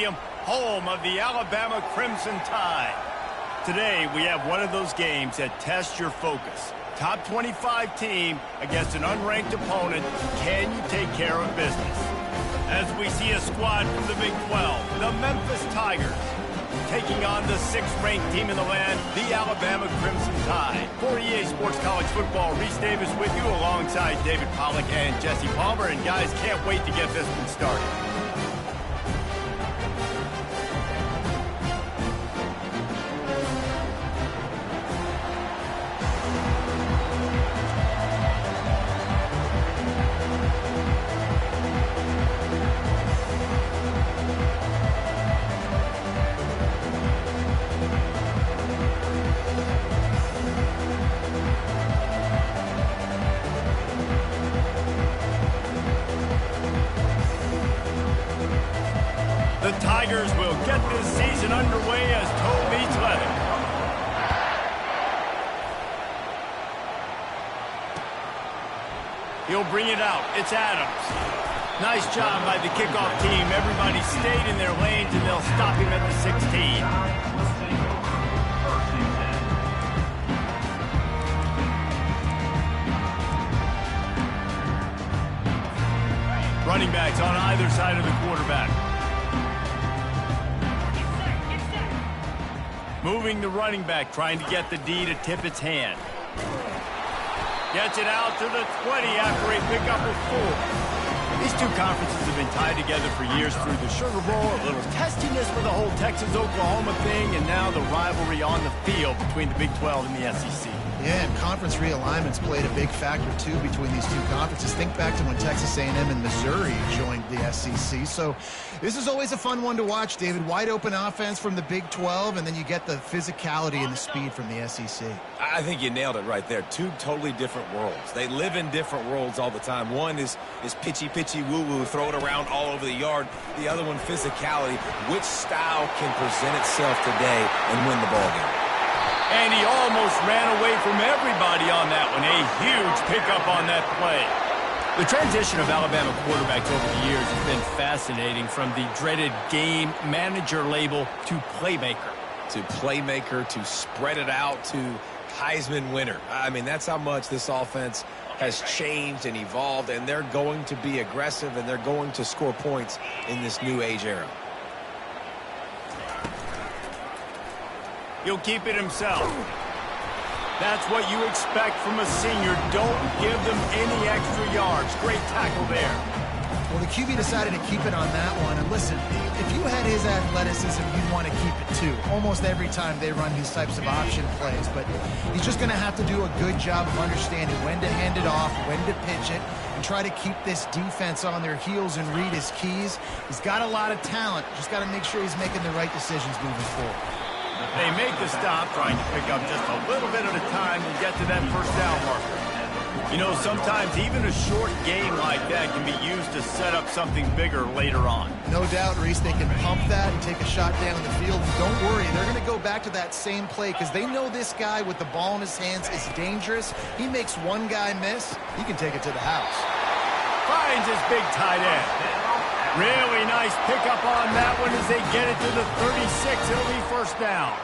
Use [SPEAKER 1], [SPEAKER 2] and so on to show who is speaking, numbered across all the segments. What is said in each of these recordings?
[SPEAKER 1] Stadium, home of the Alabama Crimson Tide. Today, we have one of those games that tests your focus. Top 25 team against an unranked opponent. Can you take care of business? As we see a squad from the Big 12, the Memphis Tigers, taking on the 6th-ranked team in the land, the Alabama Crimson Tide. For EA Sports College Football, Reese Davis with you alongside David Pollack and Jesse Palmer. And guys, can't wait to get this one started. The Tigers will get this season underway as toe meets leather. He'll bring it out. It's Adams. Nice job by the kickoff team. Everybody stayed in their lanes, and they'll stop him at the 16. Running backs on either side of the quarterback. Moving the running back, trying to get the D to tip its hand. Gets it out to the 20 after a pickup of 4. These two conferences have been tied together for years through the Sugar Bowl, a little testiness with the whole Texas-Oklahoma thing, and now the rivalry on the field between the Big 12 and the SEC.
[SPEAKER 2] Yeah, and conference realignments played a big factor, too, between these two conferences. Think back to when Texas A&M and Missouri joined the SEC. So this is always a fun one to watch, David. Wide open offense from the Big 12, and then you get the physicality and the speed from the SEC.
[SPEAKER 3] I think you nailed it right there. Two totally different worlds. They live in different worlds all the time. One is pitchy, woo-woo, throw it around all over the yard. The other one, physicality. Which style can present itself today and win the ball game?
[SPEAKER 1] And he almost ran away from everybody on that one. A huge pickup on that play. The transition of Alabama quarterbacks over the years has been fascinating, from the dreaded game manager label to playmaker.
[SPEAKER 3] To spread it out to Heisman winner. I mean, that's how much this offense has changed and evolved, and they're going to be aggressive, and they're going to score points in this new age era.
[SPEAKER 1] He'll keep it himself. That's what you expect from a senior. Don't give them any extra yards. Great tackle there.
[SPEAKER 2] Well, the QB decided to keep it on that one. And listen, if you had his athleticism, you'd want to keep it too. Almost every time they run these types of option plays. But he's just going to have to do a good job of understanding when to hand it off, when to pitch it, and try to keep this defense on their heels and read his keys. He's got a lot of talent. Just got to make sure he's making the right decisions moving forward.
[SPEAKER 1] They make the stop, trying to pick up just a little bit at a time and get to that first down marker. You know, sometimes even a short game like that can be used to set up something bigger later on.
[SPEAKER 2] No doubt, Reese, they can pump that and take a shot down the field. Don't worry, they're going to go back to that same play because they know this guy with the ball in his hands is dangerous. He makes one guy miss, he can take it to the house.
[SPEAKER 1] Finds his big tight end. Really nice pickup on that one as they get it to the 36. It'll be first down.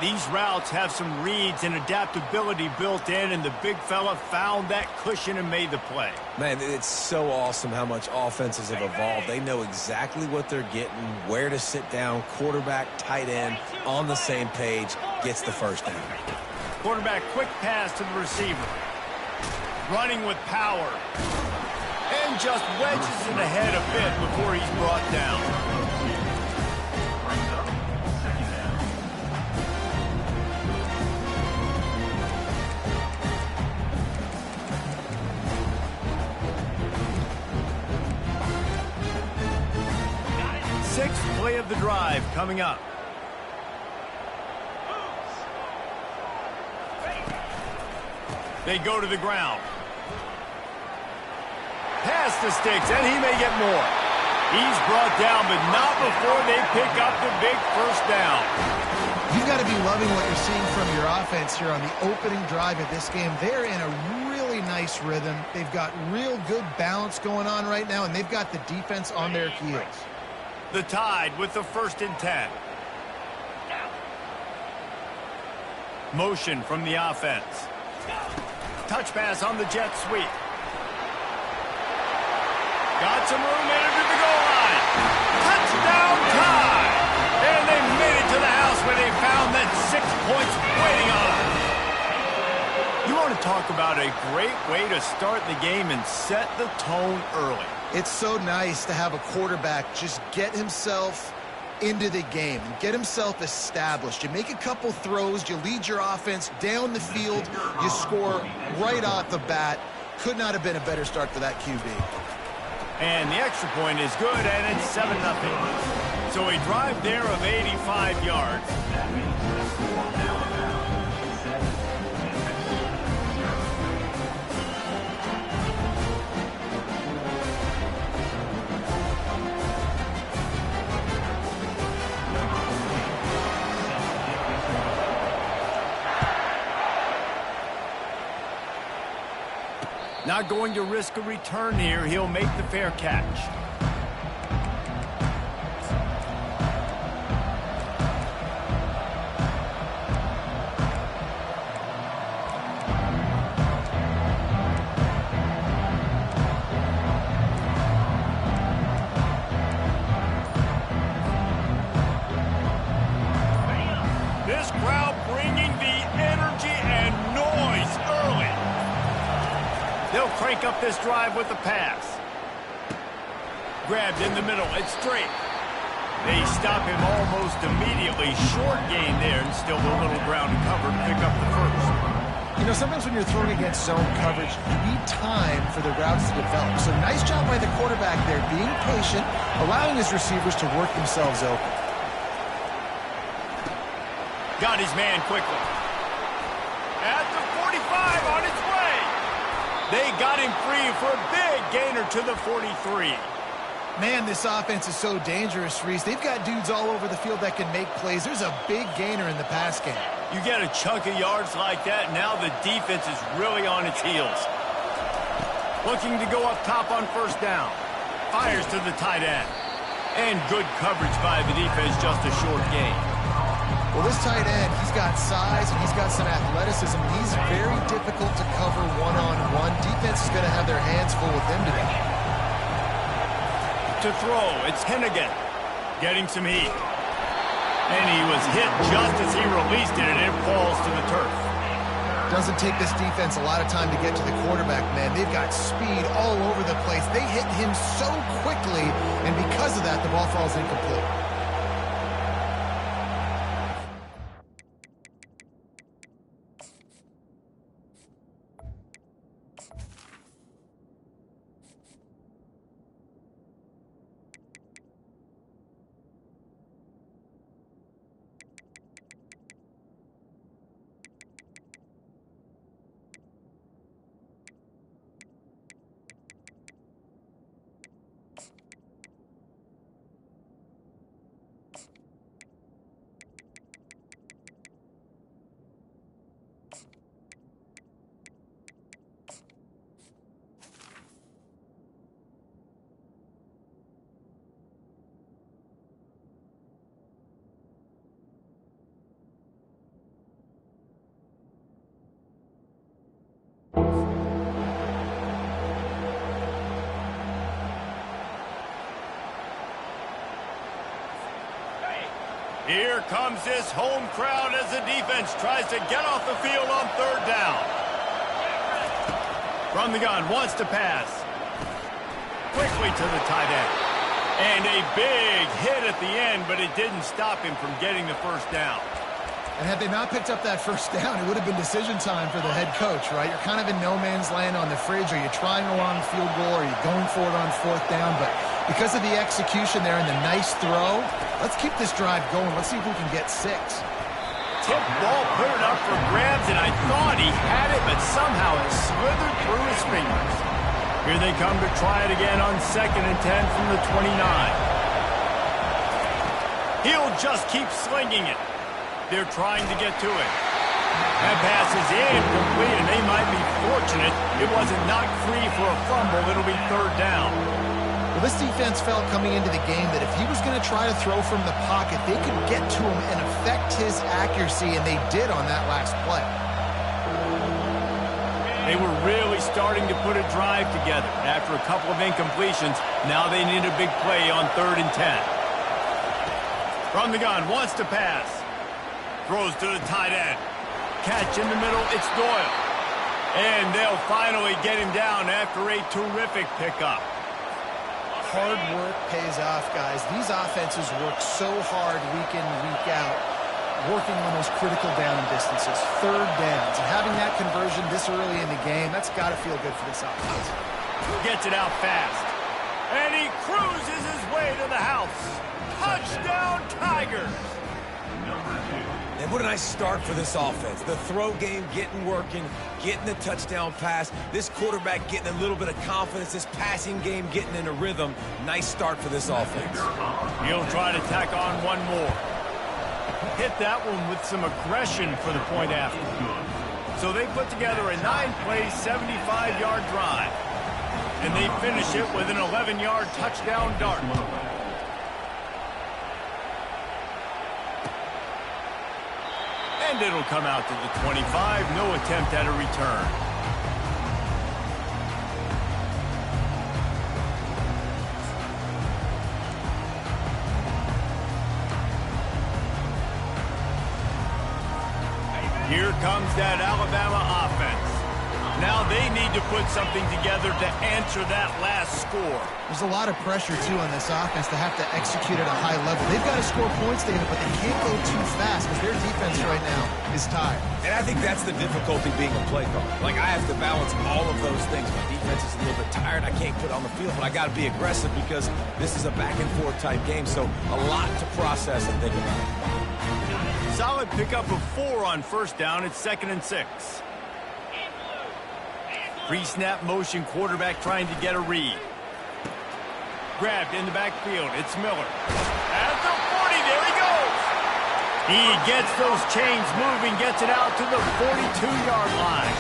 [SPEAKER 1] These routes have some reads and adaptability built in, and the big fella found that cushion and made the play.
[SPEAKER 3] Man, it's so awesome how much offenses have evolved. They know exactly what they're getting, where to sit down. Quarterback, tight end, on the same page, gets the first down.
[SPEAKER 1] Quarterback, quick pass to the receiver. Running with power. And just wedges it ahead a bit before he's brought down. Sixth play of the drive coming up. They go to the ground. Pass the sticks, and he may get more. He's brought down, but not before they pick up the big first down.
[SPEAKER 2] You've got to be loving what you're seeing from your offense here on the opening drive of this game. They're in a really nice rhythm. They've got real good balance going on right now, and they've got the defense on their heels.
[SPEAKER 1] The Tide with the 1st and 10. Motion from the offense. Touch pass on the jet sweep. Got some room into the goal line. Touchdown Tide! And they made it to the house where they found that 6 points waiting on them. You want to talk about a great way to start the game and set the tone early.
[SPEAKER 2] It's so nice to have a quarterback just get himself into the game and get himself established. You make a couple throws, you lead your offense down the field, you score right off the bat. Could not have been a better start for that QB.
[SPEAKER 1] And the extra point is good, and it's 7-0. So a drive there of 85 yards. Not going to risk a return here. He'll make the fair catch. This crowd bringing the energy and noise early. They'll crank up this drive with the pass. Grabbed in the middle. It's straight. They stop him almost immediately. Short gain there, and still a little ground to cover to pick up the first.
[SPEAKER 2] You know, sometimes when you're throwing against zone coverage, you need time for the routes to develop. So nice job by the quarterback there, being patient, allowing his receivers to work themselves open.
[SPEAKER 1] Got his man quickly. At the 45 on its way. They got him free for a big gainer to the 43.
[SPEAKER 2] Man, this offense is so dangerous, Reese. They've got dudes all over the field that can make plays. There's a big gainer in the pass game.
[SPEAKER 1] You get a chunk of yards like that, now the defense is really on its heels. Looking to go up top on 1st down. Fires to the tight end. And good coverage by the defense, just a short gain.
[SPEAKER 2] Well, this tight end, he's got size and he's got some athleticism. He's very difficult to cover one-on-one. Defense is going to have their hands full with him today.
[SPEAKER 1] To throw, it's Hennigan getting some heat. And he was hit just as he released it, and it falls to the turf.
[SPEAKER 2] Doesn't take this defense a lot of time to get to the quarterback, man. They've got speed all over the place. They hit him so quickly, and because of that, the ball falls incomplete. Here comes this home crowd as the defense tries to get off the field on 3rd down. From the gun, wants to pass. Quickly to the tight end. And a big hit at the end, but it didn't stop him from getting the 1st down. And had they not picked up that 1st down, it would have been decision time for the head coach, right? You're kind of in no man's land on the fridge. Are you trying a long field goal? Are you going for it on 4th down? But because of the execution there and the nice throw, let's keep this drive going. Let's see if we can get 6.
[SPEAKER 1] Tip ball, put it up for grabs, and I thought he had it, but somehow it slithered through his fingers. Here they come to try it again on 2nd and 10 from the 29. He'll just keep slinging it. They're trying to get to it. That pass is incomplete, and they might be fortunate it wasn't knocked free for a fumble. It'll be 3rd down.
[SPEAKER 2] Well, this defense felt coming into the game that if he was going to try to throw from the pocket, they could get to him and affect his accuracy, and they did on that last play.
[SPEAKER 1] They were really starting to put a drive together. After a couple of incompletions, now they need a big play on 3rd and 10. From the gun, wants to pass. Throws to the tight end. Catch in the middle, it's Doyle. And they'll finally get him down after a terrific pickup.
[SPEAKER 2] Hard work pays off, guys. These offenses work so hard week in, week out, working on those critical down distances, 3rd downs. And having that conversion this early in the game, that's got to feel good for this offense.
[SPEAKER 1] Gets it out fast. And he cruises his way to the house. Touchdown, Tigers!
[SPEAKER 3] And what a nice start for this offense. The throw game getting working, getting the touchdown pass. This quarterback getting a little bit of confidence. This passing game getting in a rhythm. Nice start for this offense.
[SPEAKER 1] He'll try to tack on one more. Hit that one with some aggression for the point after. So they put together a 9-play, 75-yard drive. And they finish it with an 11-yard touchdown dart. And it'll come out to the 25. No attempt at a return. Here comes that Alabama offense. Now they need to put something together to answer that last score.
[SPEAKER 2] There's a lot of pressure, too, on this offense to have to execute at a high level. They've got to score points together, but they can't go too fast because their defense right now is tired.
[SPEAKER 3] And I think that's the difficulty being a play caller. Like, I have to balance all of those things. My defense is a little bit tired. I can't put it on the field, but I got to be aggressive because this is a back-and-forth type game, so a lot to process and think about.
[SPEAKER 1] Solid pickup of 4 on 1st down. It's 2nd and 6. Pre-snap motion, quarterback trying to get a read. Grabbed in the backfield. It's Miller. At the 40, there he goes. He gets those chains moving, gets it out to the 42-yard line.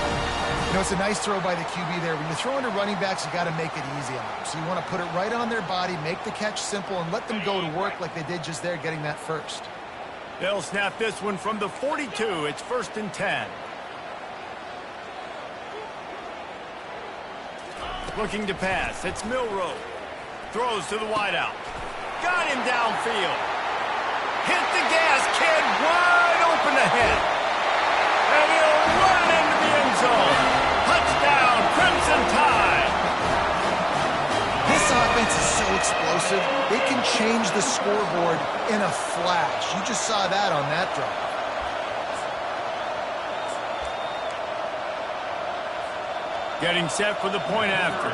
[SPEAKER 2] You know, it's a nice throw by the QB there. When you're throwing to running backs, you got to make it easy on them. So you want to put it right on their body, make the catch simple, and let them go to work like they did just there, getting that first.
[SPEAKER 1] They'll snap this one from the 42. It's 1st and 10. Looking to pass. It's Milroe. Throws to the wideout. Got him downfield. Hit the gas, kid. Wide open ahead. And he'll run into the end zone. Touchdown, Crimson Tide.
[SPEAKER 2] This offense is so explosive. They can change the scoreboard in a flash. You just saw that on that drive.
[SPEAKER 1] Getting set for the point after.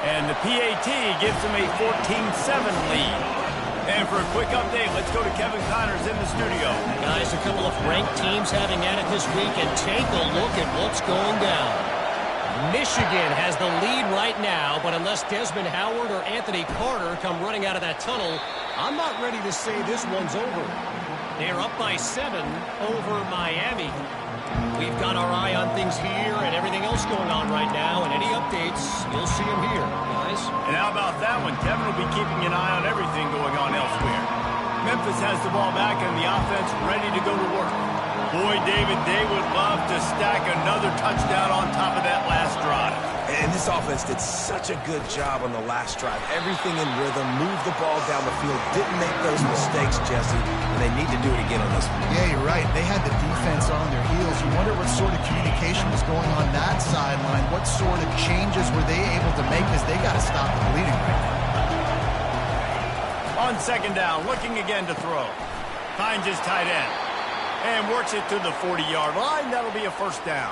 [SPEAKER 1] And the PAT gives them a 14-7 lead. And for a quick update, let's go to Kevin Connors in the studio.
[SPEAKER 4] Guys, a couple of ranked teams having at it this week, and take a look at what's going down. Michigan has the lead right now, but unless Desmond Howard or Anthony Carter come running out of that tunnel, I'm not ready to say this one's over. They're up by 7 over Miami. We've got our eye on things here and everything else going on right now, and any updates, you'll see them here, guys.
[SPEAKER 1] And how about that one? Kevin will be keeping an eye on everything going on elsewhere. Memphis has the ball back and the offense ready to go to work. Boy, David, they would love to stack another touchdown on top of that last drive.
[SPEAKER 3] And this offense did such a good job on the last drive. Everything in rhythm, moved the ball down the field, didn't make those mistakes, Jesse, and they need to do it again on this one.
[SPEAKER 2] Yeah, you're right. They had the defense on their heels. You wonder what sort of communication was going on that sideline. What sort of changes were they able to make because they got to stop the bleeding right now.
[SPEAKER 1] On 2nd down, looking again to throw. Finds his tight end. And works it to the 40-yard line. That'll be a 1st down.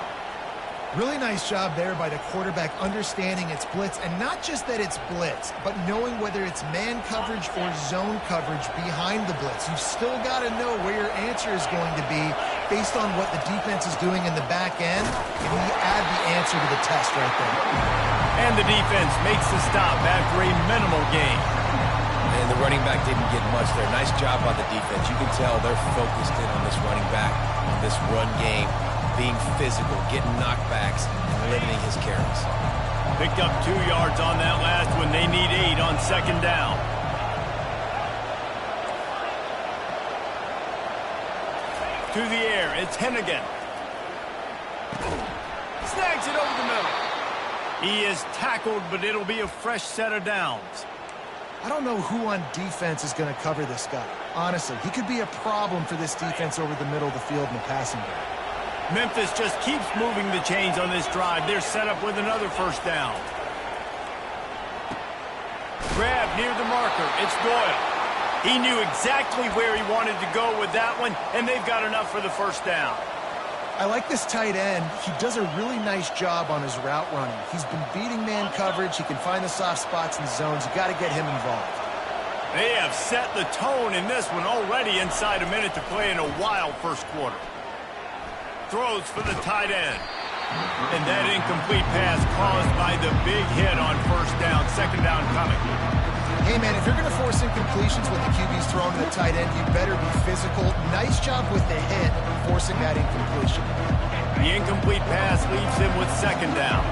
[SPEAKER 2] Really nice job there by the quarterback understanding it's blitz, and not just that it's blitz, but knowing whether it's man coverage or zone coverage behind the blitz. You've still got to know where your answer is going to be based on what the defense is doing in the back end, and you add the answer to the test right there.
[SPEAKER 1] And the defense makes the stop after a minimal gain.
[SPEAKER 3] And the running back didn't get much there. Nice job by the defense. You can tell they're focused in on this running back, on this run game, being physical, getting knockbacks, and limiting his carries.
[SPEAKER 1] Picked up 2 yards on that last one. They need 8 on second down. To the air, it's Hennigan. Snags it over the middle. He is tackled, but it'll be a fresh set of downs.
[SPEAKER 2] I don't know who on defense is going to cover this guy. Honestly, he could be a problem for this defense over the middle of the field in the passing game.
[SPEAKER 1] Memphis just keeps moving the chains on this drive. They're set up with another first down. Grab near the marker. It's Doyle. He knew exactly where he wanted to go with that one, and they've got enough for the first down.
[SPEAKER 2] I like this tight end. He does a really nice job on his route running. He's been beating man coverage. He can find the soft spots in zones. You got to get him involved.
[SPEAKER 1] They have set the tone in this one already inside a minute to play in a wild first quarter. Throws for the tight end. And that incomplete pass caused by the big hit on first down. Second down coming.
[SPEAKER 2] Hey, man, if you're going to force incompletions when the QB's thrown to the tight end, you better be physical. Nice job with the hit, forcing that incompletion.
[SPEAKER 1] The incomplete pass leaves him with second down.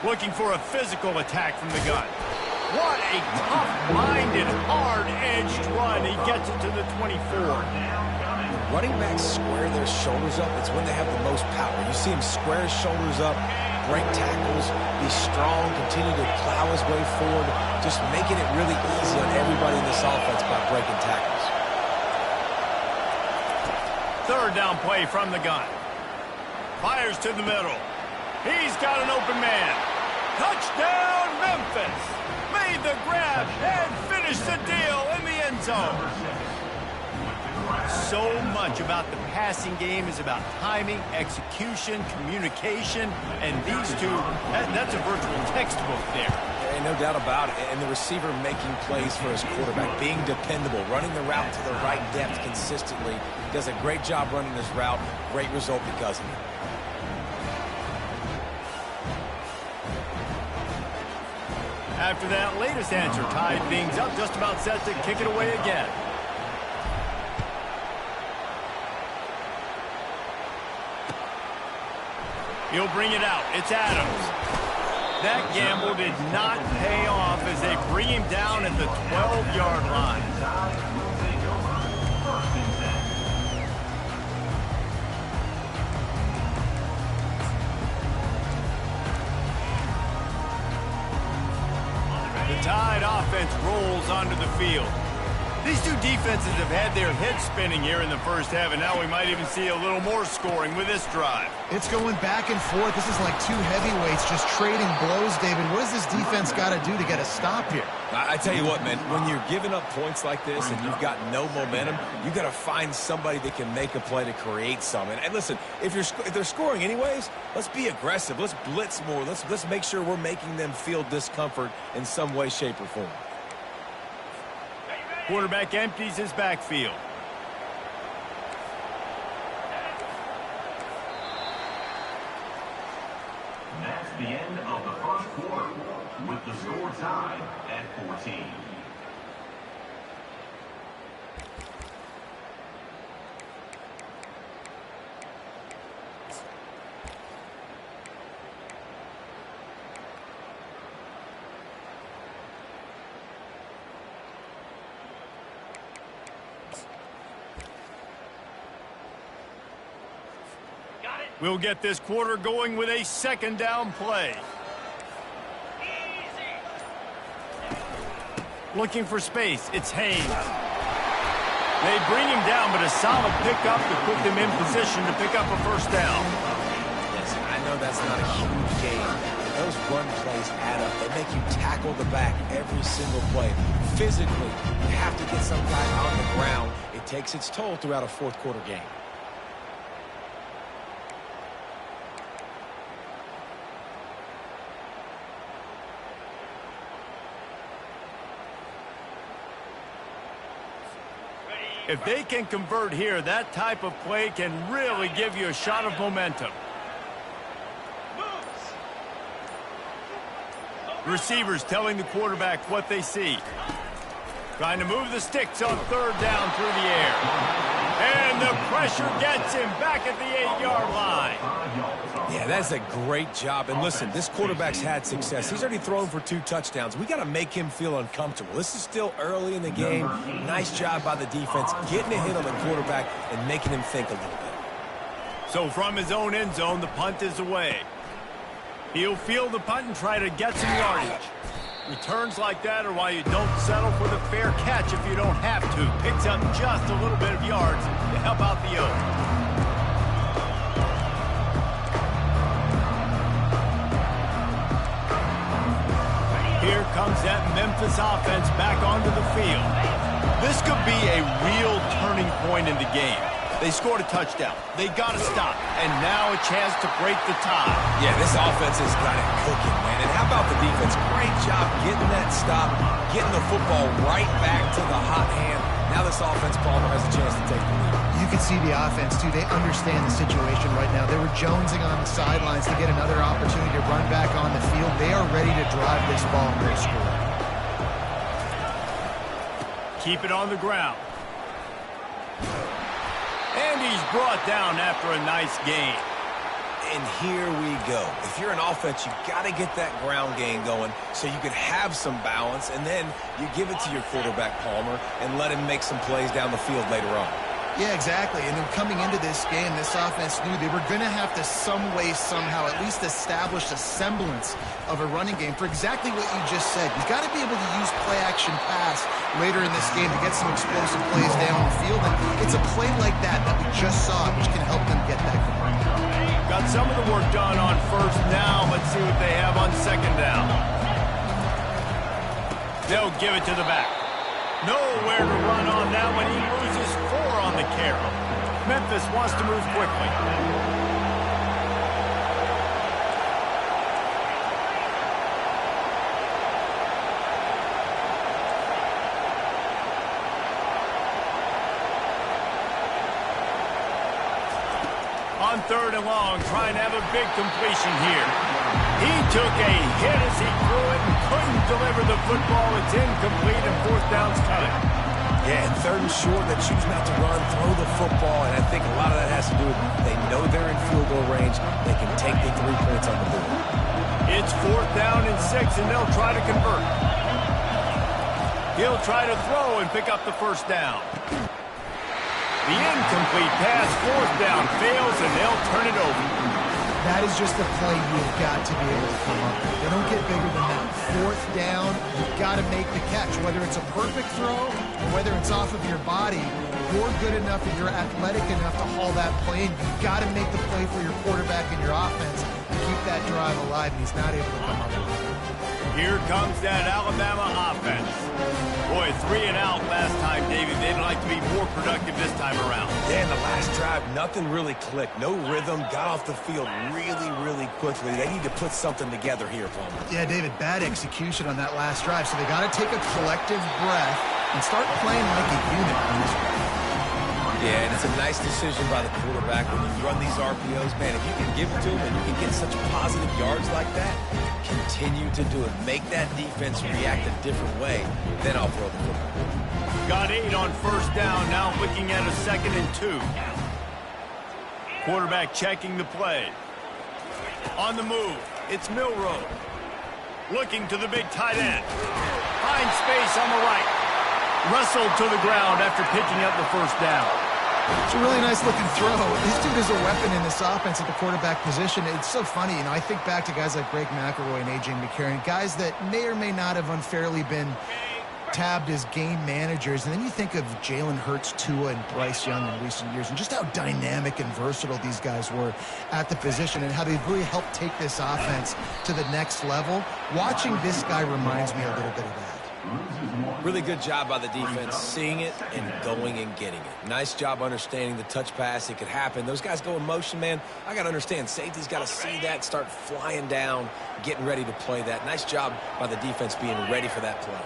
[SPEAKER 1] Looking for a physical attack from the gun. What a tough-minded, hard-edged run. He gets it to the 24.
[SPEAKER 3] Running backs square their shoulders up. It's when they have the most power. You see him square his shoulders up, break tackles, be strong, continue to plow his way forward, just making it really easy on everybody in this offense by breaking tackles.
[SPEAKER 1] Third down play from the gun. Fires to the middle. He's got an open man. Touchdown, Memphis. Made the grab and finished the deal in the end zone. So much about the passing game is about timing, execution, communication, and these two, that's a virtual textbook there.
[SPEAKER 3] And no doubt about it. And the receiver making plays for his quarterback, being dependable, running the route to the right depth consistently. Does a great job running this route. Great result because of it.
[SPEAKER 1] After that latest answer tied things up, just about set to kick it away again. He'll bring it out. It's Adams. That gamble did not pay off as they bring him down at the 12-yard line. The Tide offense rolls onto the field. These two defenses have had their heads spinning here in the first half, and now we might even see a little more scoring with this drive.
[SPEAKER 2] It's going back and forth. This is like two heavyweights just trading blows, David. What does this defense got to do to get a stop here?
[SPEAKER 3] I tell you what, man, when you're giving up points like this and you've got no momentum, you got to find somebody that can make a play to create some. And listen, if they're scoring anyways, let's be aggressive. Let's blitz more. Let's make sure we're making them feel discomfort in some way, shape, or form.
[SPEAKER 1] Quarterback empties his backfield.
[SPEAKER 5] That's the end of the first quarter, with the score tied at 14.
[SPEAKER 1] We'll get this quarter going with a second down play. Looking for space. It's Haynes. They bring him down, but a solid pickup to put them in position to pick up a first down.
[SPEAKER 3] Listen, I know that's not a huge game. Those run plays add up. They make you tackle the back every single play. Physically, you have to get some guy on the ground. It takes its toll throughout a fourth quarter game.
[SPEAKER 1] If they can convert here, that type of play can really give you a shot of momentum. Receivers telling the quarterback what they see. Trying to move the sticks on third down through the air. And the pressure gets him back at the 8-yard line.
[SPEAKER 3] Yeah, that's a great job. And listen, this quarterback's had success. He's already thrown for 2 touchdowns. We got to make him feel uncomfortable. This is still early in the game. Nice job by the defense, getting a hit on the quarterback and making him think a little bit.
[SPEAKER 1] So from his own end zone, the punt is away. He'll field the punt and try to get some yardage. Returns like that are why you don't settle for the fair catch if you don't have to. Picks up just a little bit of yards to help out the Oaks. Here comes that Memphis offense back onto the field. This could be a real turning point in the game. They scored a touchdown. They got to stop. And now a chance to break the tie.
[SPEAKER 3] Yeah, this offense has got it cooking, man. And how about the defense? Great job getting that stop, getting the football right back to the hot hand. Now this offense, Palmer, has a chance to take the lead.
[SPEAKER 2] You can see the offense, too. They understand the situation right now. They were jonesing on the sidelines to get another opportunity to run back on the field. They are ready to drive this ball and go score.
[SPEAKER 1] Keep it on the ground. And he's brought down after a nice gain.
[SPEAKER 3] And here we go. If you're an offense, you got to get that ground game going so you can have some balance, and then you give it to your quarterback, Palmer, and let him make some plays down the field later on.
[SPEAKER 2] Yeah, exactly. And then coming into this game, this offense knew they were going to have to some way, somehow, at least establish a semblance of a running game for exactly what you just said. You've got to be able to use play-action pass later in this game to get some explosive plays down the field. And it's a play like that we just saw, which can help them get that going.
[SPEAKER 1] Got some of the work done on first down. Let's see what they have on second down. They'll give it to the back. Nowhere to run on that one. He loses 4 on the carry. Memphis wants to move quickly. On third and long, trying to have a big completion here. He took a hit as he threw it and couldn't deliver the football. It's incomplete and fourth down's coming.
[SPEAKER 3] Yeah, and third and short, they choose not to run, throw the football, and I think a lot of that has to do with they know they're in field goal range. They can take the 3 points on the board.
[SPEAKER 1] It's fourth down and 6, and they'll try to convert. He'll try to throw and pick up the first down. The incomplete pass, fourth down, fails, and they'll turn it over.
[SPEAKER 2] That is just a play you've got to be able to come up with. They don't get bigger than that. Fourth down, you've got to make the catch. Whether it's a perfect throw or whether it's off of your body, you're good enough and you're athletic enough to haul that play in. You've got to make the play for your quarterback and your offense to keep that drive alive, and he's not able to come up with it.
[SPEAKER 1] Here comes that Alabama offense. Boy, 3 and out last time, David. They'd like to be more productive this time around.
[SPEAKER 3] Yeah, in the last drive, nothing really clicked. No rhythm, got off the field really, really quickly. They need to put something together here, Palmer.
[SPEAKER 2] Yeah, David, bad execution on that last drive, so they got to take a collective breath and start playing like a unit on this one.
[SPEAKER 3] Yeah, and it's a nice decision by the quarterback when you run these RPOs. Man, if you can give it to him and you can get such positive yards like that, continue to do it. Make that defense react a different way, then I'll throw the football.
[SPEAKER 1] Got 8 on first down, now looking at a 2nd and 2. Quarterback checking the play. On the move, it's Milroe. Looking to the big tight end. Finds space on the right. Wrestled to the ground after picking up the first down.
[SPEAKER 2] It's a really nice-looking throw. This dude is a weapon in this offense at the quarterback position. It's so funny. You know, I think back to guys like Greg McElroy and A.J. McCarron, guys that may or may not have unfairly been tabbed as game managers. And then you think of Jalen Hurts, Tua, and Bryce Young in recent years and just how dynamic and versatile these guys were at the position and how they've really helped take this offense to the next level. Watching this guy reminds me a little bit of that.
[SPEAKER 3] Really good job by the defense, seeing it and going and getting it. Nice job understanding the touch pass. It could happen. Those guys go in motion, man. I got to understand, safety's got to see that, start flying down, getting ready to play that. Nice job by the defense being ready for that play.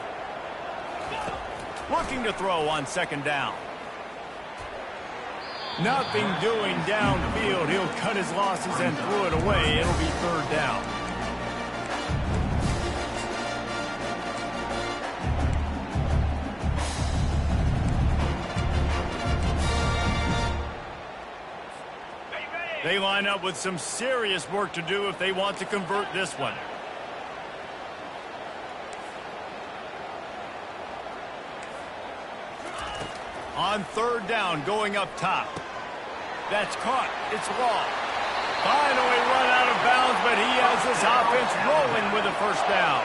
[SPEAKER 1] Looking to throw on second down. Nothing doing downfield. He'll cut his losses and throw it away. It'll be third down. They line up with some serious work to do if they want to convert this one. On third down, going up top. That's caught. It's long. Finally run out of bounds, but he has this offense rolling with a first down.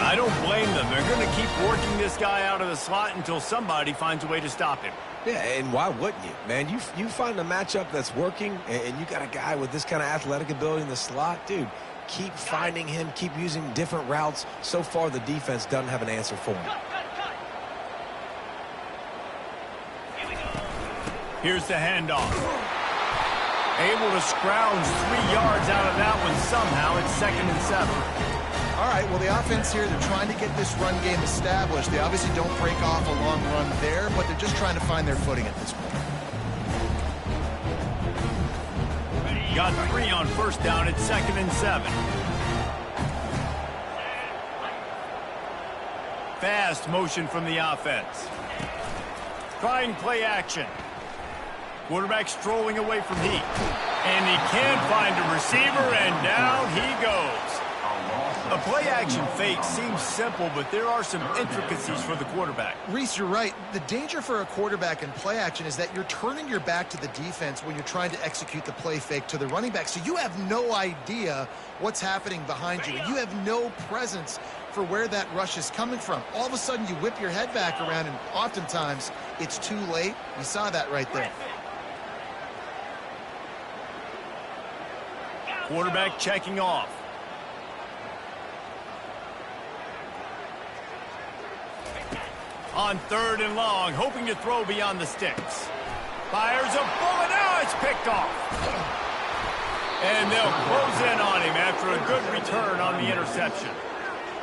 [SPEAKER 1] I don't blame them. They're going to keep working this guy out of the slot until somebody finds a way to stop him.
[SPEAKER 3] Yeah, and why wouldn't you, man? You find a matchup that's working, and you got a guy with this kind of athletic ability in the slot, dude, keep finding him, keep using different routes. So far, the defense doesn't have an answer for him.
[SPEAKER 1] Here's the handoff. Able to scrounge 3 yards out of that one somehow. It's 2nd and 7.
[SPEAKER 2] All right, well, the offense here, they're trying to get this run game established. They obviously don't break off a long run there, but they're just trying to find their footing at this point.
[SPEAKER 1] Got 3 on first down. It's 2nd and 7. Fast motion from the offense. Trying play action. Quarterback strolling away from heat. And he can find a receiver, and down he goes. A play-action fake seems simple, but there are some intricacies for the quarterback.
[SPEAKER 2] Reese, you're right. The danger for a quarterback in play action is that you're turning your back to the defense when you're trying to execute the play fake to the running back. So you have no idea what's happening behind you. You have no presence for where that rush is coming from. All of a sudden, you whip your head back around, and oftentimes it's too late. You saw that right there.
[SPEAKER 1] Quarterback checking off. On third and long, hoping to throw beyond the sticks. Fires a bullet. Now it's picked off. And they'll close in on him after a good return on the interception.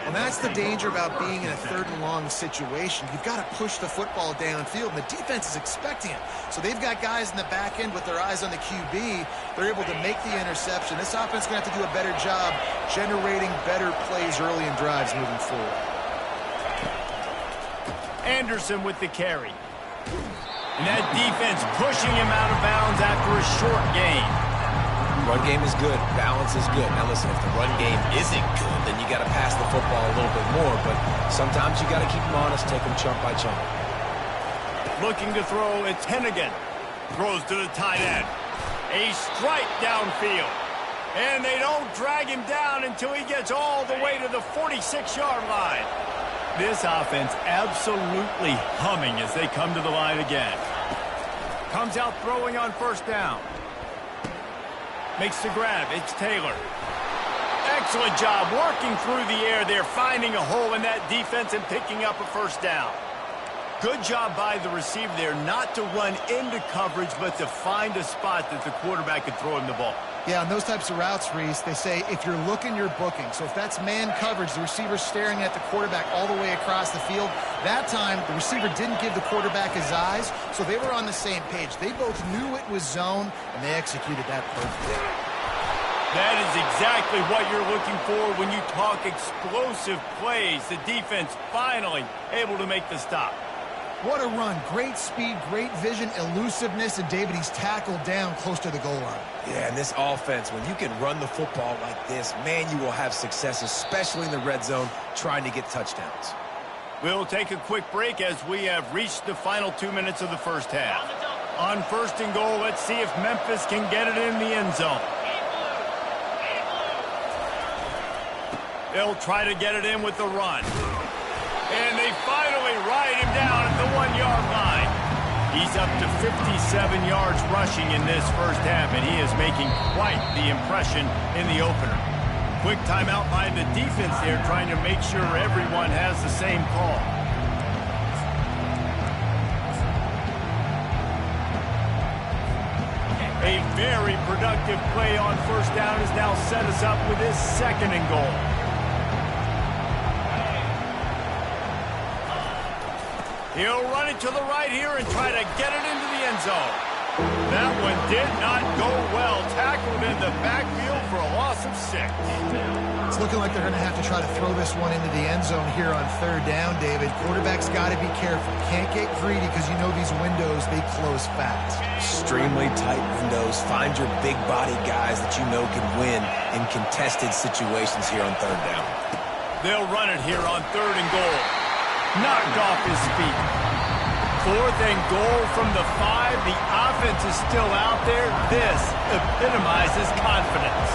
[SPEAKER 2] And that's the danger about being in a third and long situation. You've got to push the football downfield, and the defense is expecting it. So they've got guys in the back end with their eyes on the QB. They're able to make the interception. This offense is going to have to do a better job generating better plays early in drives moving forward.
[SPEAKER 1] Anderson with the carry. And that defense pushing him out of bounds after a short gain.
[SPEAKER 3] Run game is good. Balance is good. Now, listen, if the run game isn't good, then you got to pass the football a little bit more. But sometimes you got to keep them honest, take them chunk by chunk.
[SPEAKER 1] Looking to throw, it's Hennigan. Throws to the tight end. A strike downfield. And they don't drag him down until he gets all the way to the 46-yard line. This offense absolutely humming as they come to the line again. Comes out throwing on first down. Makes the grab. It's Taylor. Excellent job working through the air there, finding a hole in that defense and picking up a first down. Good job by the receiver there not to run into coverage, but to find a spot that the quarterback could throw him the ball.
[SPEAKER 2] Yeah, on those types of routes, Reese, they say if you're looking, you're booking. So if that's man coverage, the receiver's staring at the quarterback all the way across the field. That time, the receiver didn't give the quarterback his eyes, so they were on the same page. They both knew it was zone, and they executed that perfectly.
[SPEAKER 1] That is exactly what you're looking for when you talk explosive plays. The defense finally able to make the stop.
[SPEAKER 2] What a run. Great speed, great vision, elusiveness, and David, he's tackled down close to the goal line.
[SPEAKER 3] Yeah, and this offense, when you can run the football like this, man, you will have success, especially in the red zone, trying to get touchdowns.
[SPEAKER 1] We'll take a quick break as we have reached the final 2 minutes of the first half. On first and goal, let's see if Memphis can get it in the end zone. They'll try to get it in with the run. And they finally ride him down at the 1-yard line. He's up to 57 yards rushing in this first half, and he is making quite the impression in the opener. Quick timeout by the defense there, trying to make sure everyone has the same call. A very productive play on first down has now set us up with his second and goal. He'll run it to the right here and try to get it into the end zone. That one did not go well. Tackled in the backfield for a loss of 6.
[SPEAKER 2] It's looking like they're going to have to try to throw this one into the end zone here on third down, David. Quarterback's got to be careful. Can't get greedy because you know these windows, they close fast.
[SPEAKER 3] Extremely tight windows. Find your big body guys that you know can win in contested situations here on third down.
[SPEAKER 1] They'll run it here on 3rd and goal. Knocked off his feet. 4th and goal from the 5. The offense is still out there. This epitomizes confidence.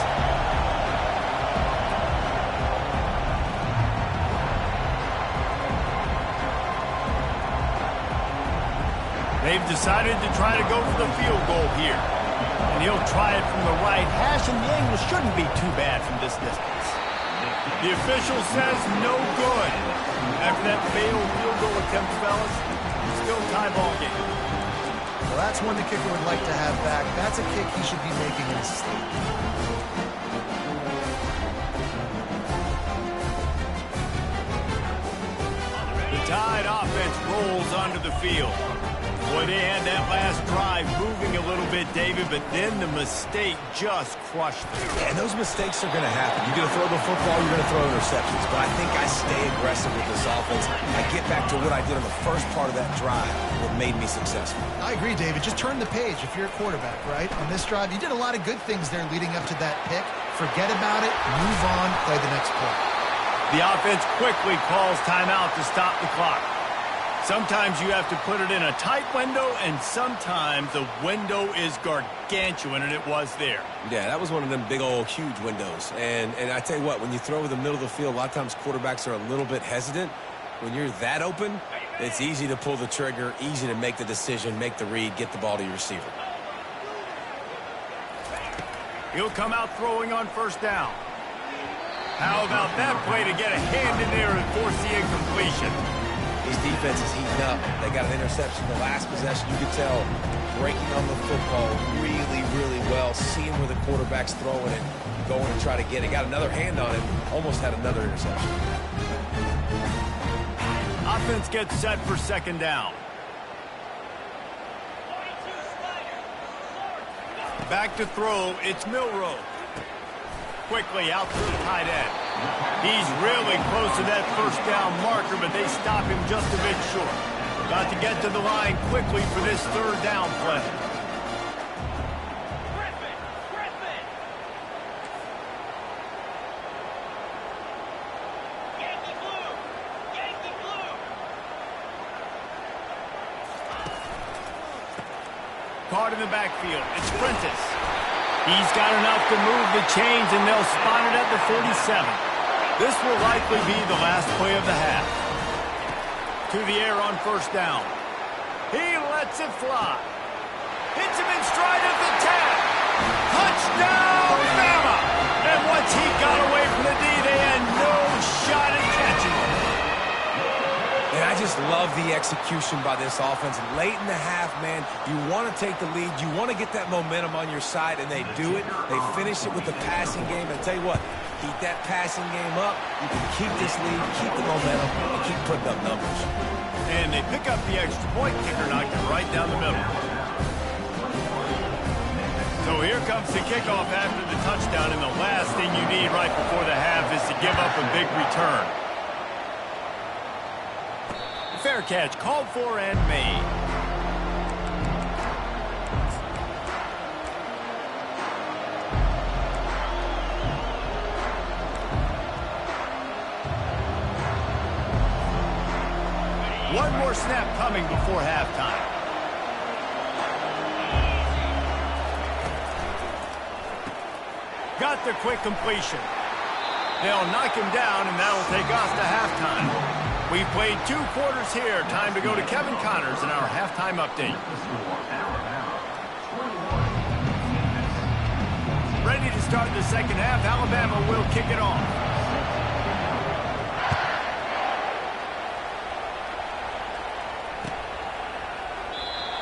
[SPEAKER 1] They've decided to try to go for the field goal here. And he'll try it from the right hash, and the angle shouldn't be too bad from this distance. The official says no good. After that failed field goal attempt, fellas, still tie ball game.
[SPEAKER 2] Well, that's one the kicker would like to have back. That's a kick he should be making in his sleep.
[SPEAKER 1] The Tide offense rolls onto the field. Boy, they had that last drive moving a little bit, David, but then the mistake just crushed them.
[SPEAKER 3] Yeah, and those mistakes are going to happen. You're going to throw the football, you're going to throw interceptions. But I think I stay aggressive with this offense. I get back to what I did on the first part of that drive, what made me successful.
[SPEAKER 2] I agree, David. Just turn the page if you're a quarterback, right? On this drive, you did a lot of good things there leading up to that pick. Forget about it, move on, play the next play.
[SPEAKER 1] The offense quickly calls timeout to stop the clock. Sometimes you have to put it in a tight window, and sometimes the window is gargantuan, and it was there.
[SPEAKER 3] Yeah, that was one of them big old huge windows. And I tell you what, when you throw over the middle of the field, a lot of times quarterbacks are a little bit hesitant. When you're that open, it's easy to pull the trigger, easy to make the decision, make the read, get the ball to your receiver.
[SPEAKER 1] He'll come out throwing on 1st down. How about that play to get a hand in there and force the incompletion?
[SPEAKER 3] His defense is heating up. They got an interception the last possession. You could tell breaking on the football really, really well, seeing where the quarterback's throwing it, going to try to get it. Got another hand on it, almost had another interception.
[SPEAKER 1] Offense gets set for 2nd down. Back to throw, it's Milroe. Quickly out to the tight end. He's really close to that 1st down marker, but they stop him just a bit short. Got to get to the line quickly for this 3rd down play. Caught in the backfield. It's Prentice. He's got enough to move the chains, and they'll spot it at the 47. This will likely be the last play of the half. To the air on 1st down. He lets it fly. Hits him in stride at the 10. Touchdown, Bama! And once he got away from the D, they had no shot at catching him.
[SPEAKER 3] And I just love the execution by this offense. Late in the half, man, you want to take the lead. You want to get that momentum on your side, and they do it. They finish it with the passing game. And tell you what, keep that passing game up. You can keep this lead, keep the momentum, and keep putting up numbers.
[SPEAKER 1] And they pick up the extra point. Kicker knocked it right down the middle. So here comes the kickoff after the touchdown, and the last thing you need right before the half is to give up a big return. Fair catch, called for and made. One more snap coming before halftime. Got the quick completion. They'll knock him down, and that'll take us to halftime. We played 2 quarters here. Time to go to Kevin Connors in our halftime update. Ready to start the 2nd half. Alabama will kick it off.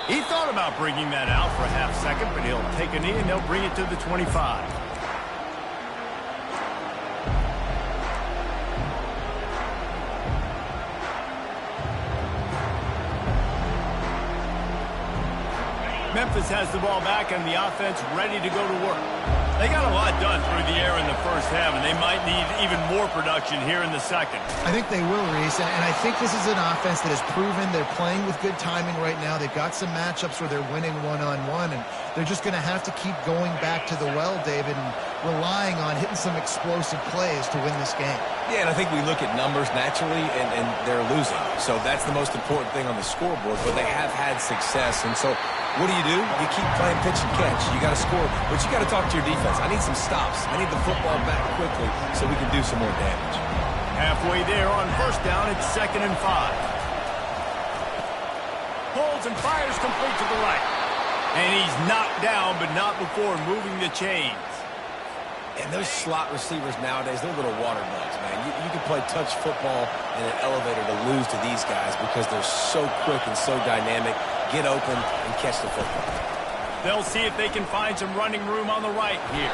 [SPEAKER 1] He thought about bringing that out for a half second, but he'll take a knee and they'll bring it to the 25. Memphis has the ball back and the offense ready to go to work. They got a lot done through the air in the first half, and they might need even more production here in the second.
[SPEAKER 2] I think they will, Reese, and I think this is an offense that has proven they're playing with good timing right now. They've got some matchups where they're winning one-on-one, and they're just going to have to keep going back to the well, David, and relying on hitting some explosive plays to win this game.
[SPEAKER 3] Yeah, and I think we look at numbers naturally, and they're losing. So that's the most important thing on the scoreboard, but they have had success, and so what do? You keep playing pitch and catch. You got to score, but you got to talk to your defense. I need some stops. I need the football back quickly so we can do some more damage.
[SPEAKER 1] Halfway there on first down, it's 2nd and 5. Pulls and fires complete to the right. And he's knocked down, but not before moving the chains.
[SPEAKER 3] And those slot receivers nowadays, they're little water bugs, man. You can play touch football in an elevator to lose to these guys because they're so quick and so dynamic. Get open and catch the football.
[SPEAKER 1] They'll see if they can find some running room on the right here.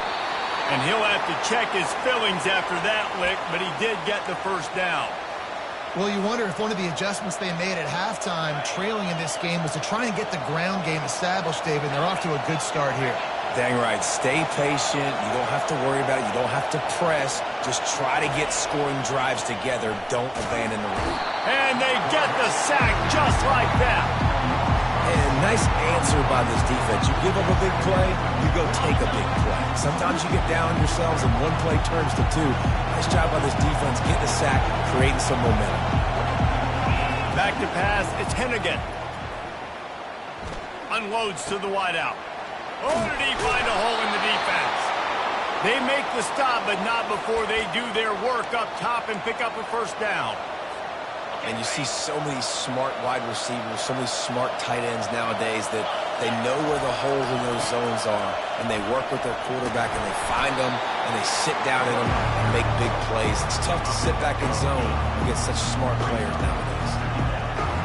[SPEAKER 1] And he'll have to check his fillings after that lick, but he did get the first down.
[SPEAKER 2] Well, you wonder if one of the adjustments they made at halftime, trailing in this game, was to try and get the ground game established, David. They're off to a good start here.
[SPEAKER 3] Dang right. Stay patient. You don't have to worry about it. You don't have to press. Just try to get scoring drives together. Don't abandon the run.
[SPEAKER 1] And they get the sack just like that.
[SPEAKER 3] And nice answer by this defense. You give up a big play, you go take a big play. Sometimes you get down on yourselves and one play turns to two. Nice job by this defense, getting a sack, creating some momentum.
[SPEAKER 1] Back to pass, it's Hennigan. Unloads to the wideout. Oh, did he find a hole in the defense? They make the stop, but not before they do their work up top and pick up a first down.
[SPEAKER 3] And you see so many smart wide receivers, so many smart tight ends nowadays that they know where the holes in those zones are, and they work with their quarterback, and they find them, and they sit down in them and make big plays. It's tough to sit back in zone against such smart players nowadays.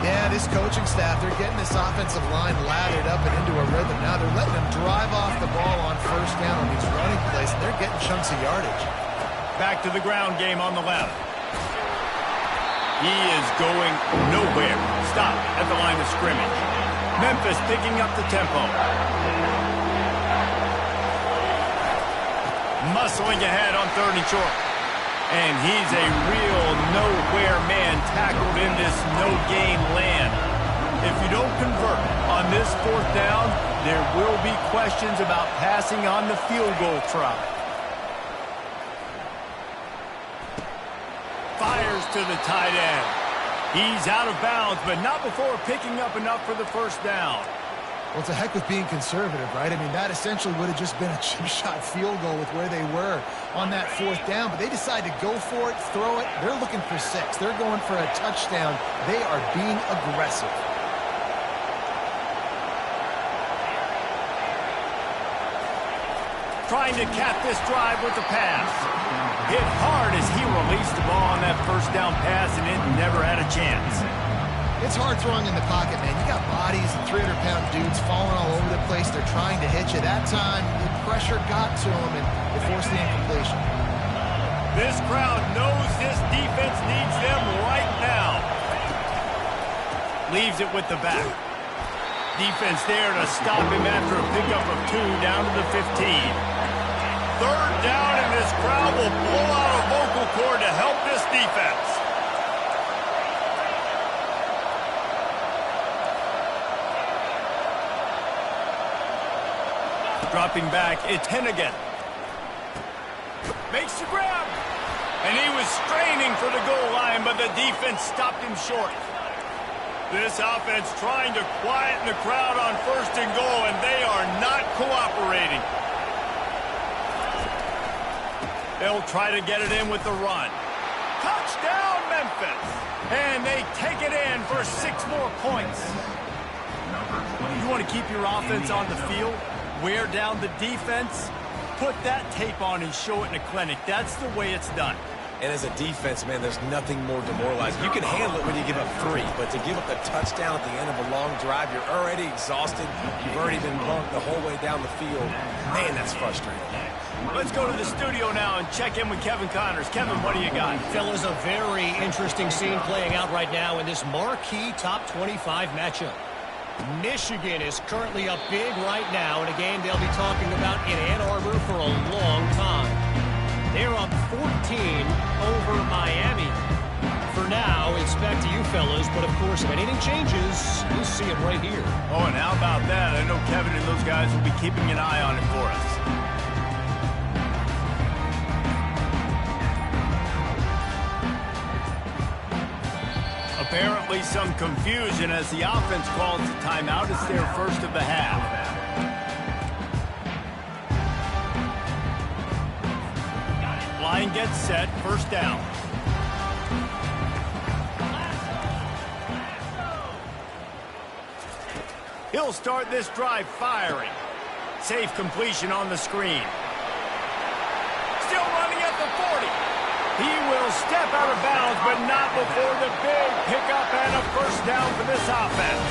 [SPEAKER 2] Yeah, this coaching staff, they're getting this offensive line lathered up and into a rhythm. Now they're letting them drive off the ball on first down on these running plays, and they're getting chunks of yardage.
[SPEAKER 1] Back to the ground game on the left. He is going nowhere. Stop at the line of scrimmage. Memphis picking up the tempo. Muscling ahead on 3rd and short. And he's a real nowhere man tackled in this no-gain land. If you don't convert on this 4th down, there will be questions about passing on the field goal try. Fires to the tight end. He's out of bounds, but not before picking up enough for the first down.
[SPEAKER 2] Well, it's a heck with being conservative, right? I mean, that essentially would have just been a chip shot field goal with where they were on that 4th down, but they decided to go for it, throw it. They're looking for 6. They're going for a touchdown. They are being aggressive.
[SPEAKER 1] Trying to cap this drive with the pass. Hit hard as he released the ball on that first down pass, and it never had a chance.
[SPEAKER 2] It's hard throwing in the pocket, man. You got bodies and 300-pound dudes falling all over the place. They're trying to hit you. That time, the pressure got to them, and they forced the incompletion.
[SPEAKER 1] This crowd knows this defense needs them right now. Leaves it with the back. Defense there to stop him after a pickup of 2 down to the 15. 3rd down, and this crowd will blow out a vocal cord to help this defense. Dropping back, it's Hennigan. Makes the grab. And he was straining for the goal line, but the defense stopped him short. This offense trying to quieten the crowd on 1st and goal, and they are not cooperating. They'll try to get it in with the run. Touchdown, Memphis! And they take it in for 6 more points. You want to keep your offense on the field? Wear down the defense? Put that tape on and show it in a clinic. That's the way it's done.
[SPEAKER 3] And as a defense, man, there's nothing more demoralizing. You can handle it when you give up 3, but to give up the touchdown at the end of a long drive, you're already exhausted. You've already been bumped the whole way down the field. Man, that's frustrating.
[SPEAKER 1] Let's go to the studio now and check in with Kevin Connors. Kevin, what do you got?
[SPEAKER 4] Fellas, a very interesting scene playing out right now in this marquee top 25 matchup. Michigan is currently up big right now in a game they'll be talking about in Ann Arbor for a a long time. They're up 14 over Miami. For now, it's back to you fellas, but of course, if anything changes, you'll see it right here.
[SPEAKER 1] Oh, and how about that? I know Kevin and those guys will be keeping an eye on it for us. Apparently some confusion as the offense calls the timeout. It's their first of the half. Line gets set, first down. He'll start this drive firing. Safe completion on the screen. Still running at the 40. He will step out of bounds, but not before the big pickup and a first down for this offense.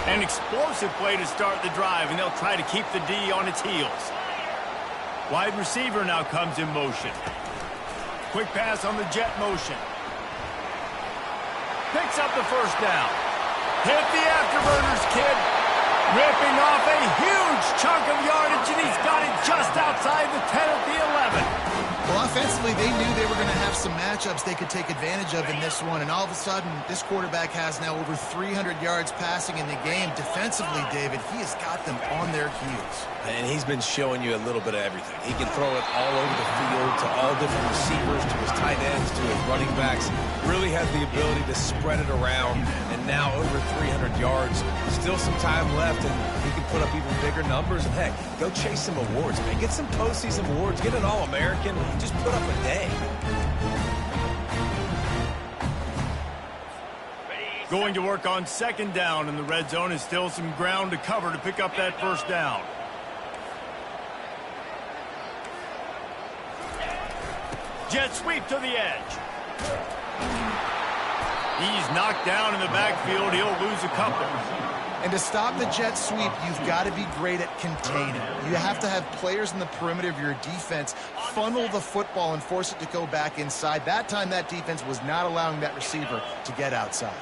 [SPEAKER 1] An explosive play to start the drive, and they'll try to keep the D on its heels. Wide receiver now comes in motion. Quick pass on the jet motion. Picks up the first down. Hit the afterburners, kid. Ripping off a huge chunk of yardage, and he's got it just outside the 10 at the 11.
[SPEAKER 2] Well, offensively, they knew they were going to have some matchups they could take advantage of in this one, and all of a sudden, this quarterback has now over 300 yards passing in the game. Defensively, David, he has got them on their heels.
[SPEAKER 3] And he's been showing you a little bit of everything. He can throw it all over the field to all different receivers, to his tight ends, to his running backs. Really has the ability to spread it around, and now over 300 yards. Still some time left, and he can put up even bigger numbers. And, heck, go chase some awards, man. Get some postseason awards. Get an All-American. Just put up a day.
[SPEAKER 1] Going to work on second down in the red zone, and still some ground to cover to pick up that first down. Jet sweep to the edge. He's knocked down in the backfield. He'll lose a couple.
[SPEAKER 2] And to stop the jet sweep, you've got to be great at containing. You have to have players in the perimeter of your defense funnel the football and force it to go back inside. That time, that defense was not allowing that receiver to get outside.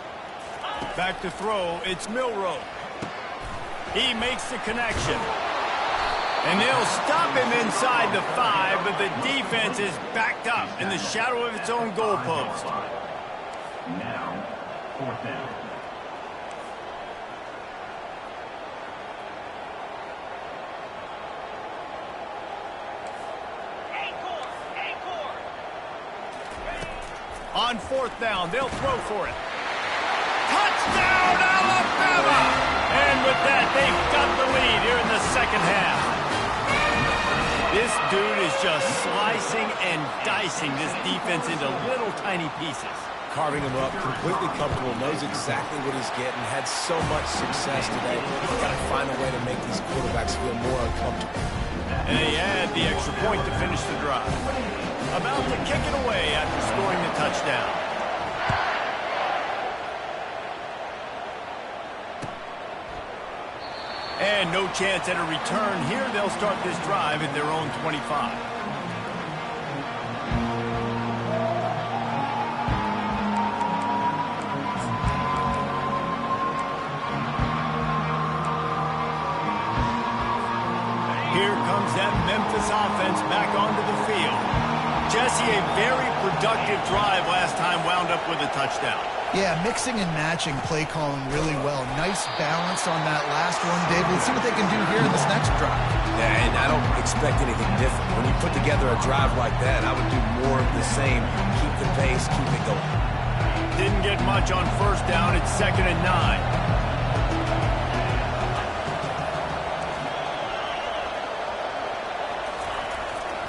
[SPEAKER 1] Back to throw, it's Milroe. He makes the connection. And they'll stop him inside the 5, but the defense is backed up in the shadow of its own goalpost.
[SPEAKER 5] Now, fourth down.
[SPEAKER 1] On fourth down, they'll throw for it. Touchdown, Alabama! And with that, they've got the lead here in the second half. This dude is just slicing and dicing this defense into little tiny pieces.
[SPEAKER 3] Carving him up, completely comfortable, knows exactly what he's getting, had so much success today. He's got to find a way to make these quarterbacks feel more uncomfortable.
[SPEAKER 1] And they add the extra point to finish the drive. About to kick it away after scoring the touchdown. And no chance at a return here. They'll start this drive at their own 25. Here comes that Memphis offense back onto the field. Jesse, a very productive drive last time, wound up with a touchdown.
[SPEAKER 2] Yeah, mixing and matching play calling really well. Nice balance on that last one, Dave. Let's see what they can do here in this next drive.
[SPEAKER 3] Yeah, and I don't expect anything different. When you put together a drive like that, I would do more of the same. Keep the pace, keep it going.
[SPEAKER 1] Didn't get much on first down. It's 2nd and 9.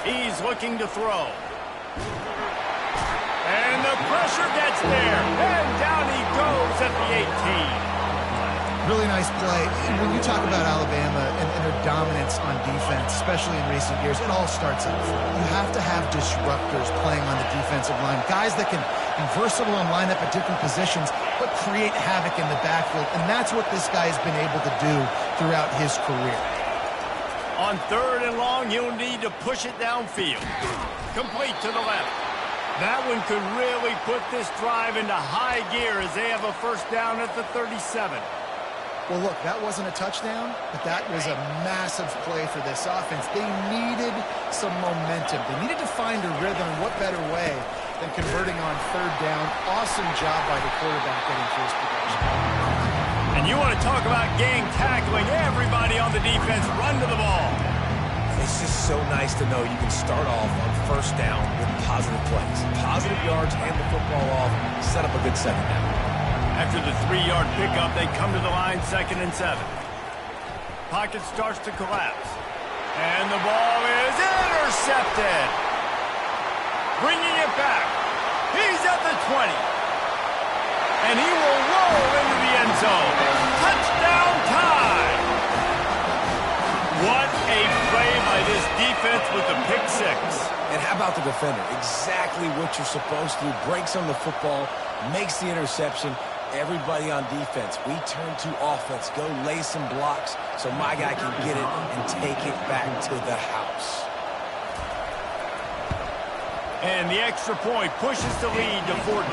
[SPEAKER 1] He's looking to throw. And the pressure gets there. And down he goes at the 18.
[SPEAKER 2] Really nice play. And when you talk about Alabama and their dominance on defense, especially in recent years, it all starts up front. You have to have disruptors playing on the defensive line. Guys that can be versatile and line up at different positions, but create havoc in the backfield. And that's what this guy has been able to do throughout his career.
[SPEAKER 1] On 3rd and long, he'll need to push it downfield. Complete to the left. That one could really put this drive into high gear as they have a first down at the 37.
[SPEAKER 2] Well, look, that wasn't a touchdown, but that was a massive play for this offense. They needed some momentum. They needed to find a rhythm, and what better way than converting on third down. Awesome job by the quarterback getting through his progression.
[SPEAKER 1] And you want to talk about gang tackling, everybody on the defense run to the ball.
[SPEAKER 3] It's just so nice to know you can start off on first down with positive plays. Positive yards, hand the football off, set up a good second down.
[SPEAKER 1] After the 3-yard pickup, they come to the line 2nd and 7. Pocket starts to collapse. And the ball is intercepted. Bringing it back. He's at the 20. And he will roll into the end zone. Touchdown time. What a play by this defense with the pick 6.
[SPEAKER 3] And how about the defender? Exactly what you're supposed to do. Breaks on the football, makes the interception. Everybody on defense, we turn to offense. Go lay some blocks so my guy can get it and take it back to the house.
[SPEAKER 1] And the extra point pushes the lead to 14.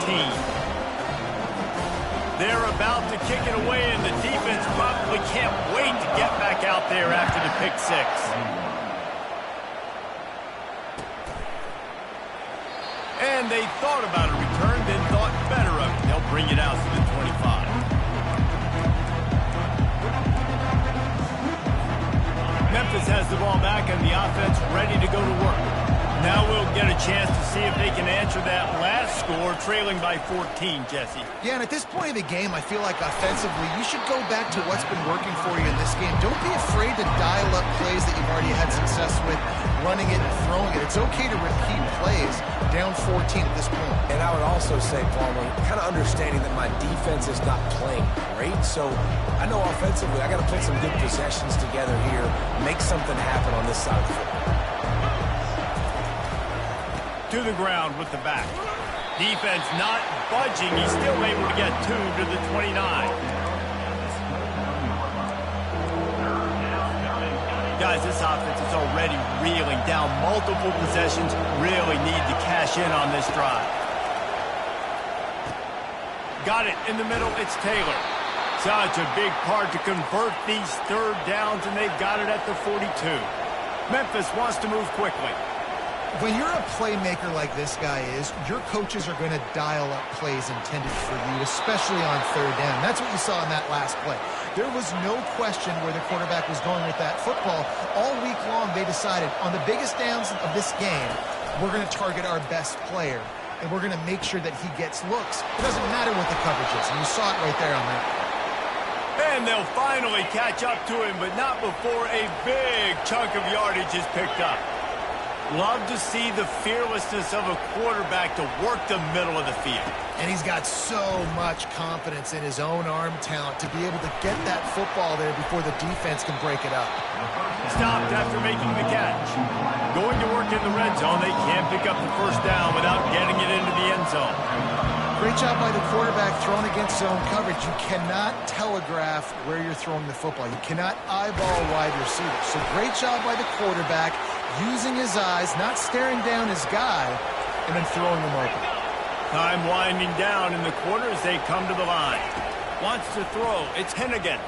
[SPEAKER 1] They're about to kick it away, and the defense probably can't wait to get back out there after the pick 6. And they thought about a return, then thought better of it. They'll bring it out to the 25. Memphis has the ball back, and the offense ready to go to work. Now we'll get a chance to see if they can answer that last score, trailing by 14, Jesse.
[SPEAKER 2] Yeah, and at this point of the game, I feel like offensively, you should go back to what's been working for you in this game. Don't be afraid to dial up plays that you've already had success with, running it and throwing it. It's okay to repeat plays down 14 at this point.
[SPEAKER 3] And I would also say, Palmer, kind of understanding that my defense is not playing great, so I know offensively I got to put some good possessions together here, make something happen on this side of the football.
[SPEAKER 1] To the ground with the back. Defense not budging. He's still able to get 2 to the 29. Guys, this offense is already reeling down multiple possessions. Really need to cash in on this drive. Got it in the middle. It's Taylor. Such a big part to convert these third downs, and they've got it at the 42. Memphis wants to move quickly.
[SPEAKER 2] When you're a playmaker like this guy is, your coaches are going to dial up plays intended for you, especially on third down. That's what you saw in that last play. There was no question where the quarterback was going with that football. All week long, they decided on the biggest downs of this game, we're going to target our best player, and we're going to make sure that he gets looks. It doesn't matter what the coverage is, and you saw it right there on that play.
[SPEAKER 1] And they'll finally catch up to him, but not before a big chunk of yardage is picked up. Love to see the fearlessness of a quarterback to work the middle of the field.
[SPEAKER 2] And he's got so much confidence in his own arm talent to be able to get that football there before the defense can break it up.
[SPEAKER 1] Stopped after making the catch. Going to work in the red zone. They can't pick up the first down without getting it into the end zone.
[SPEAKER 2] Great job by the quarterback throwing against zone coverage. You cannot telegraph where you're throwing the football. You cannot eyeball wide receivers. So great job by the quarterback using his eyes, not staring down his guy, and then throwing them open.
[SPEAKER 1] Time winding down in the quarter as they come to the line. Wants to throw. It's Hennigan.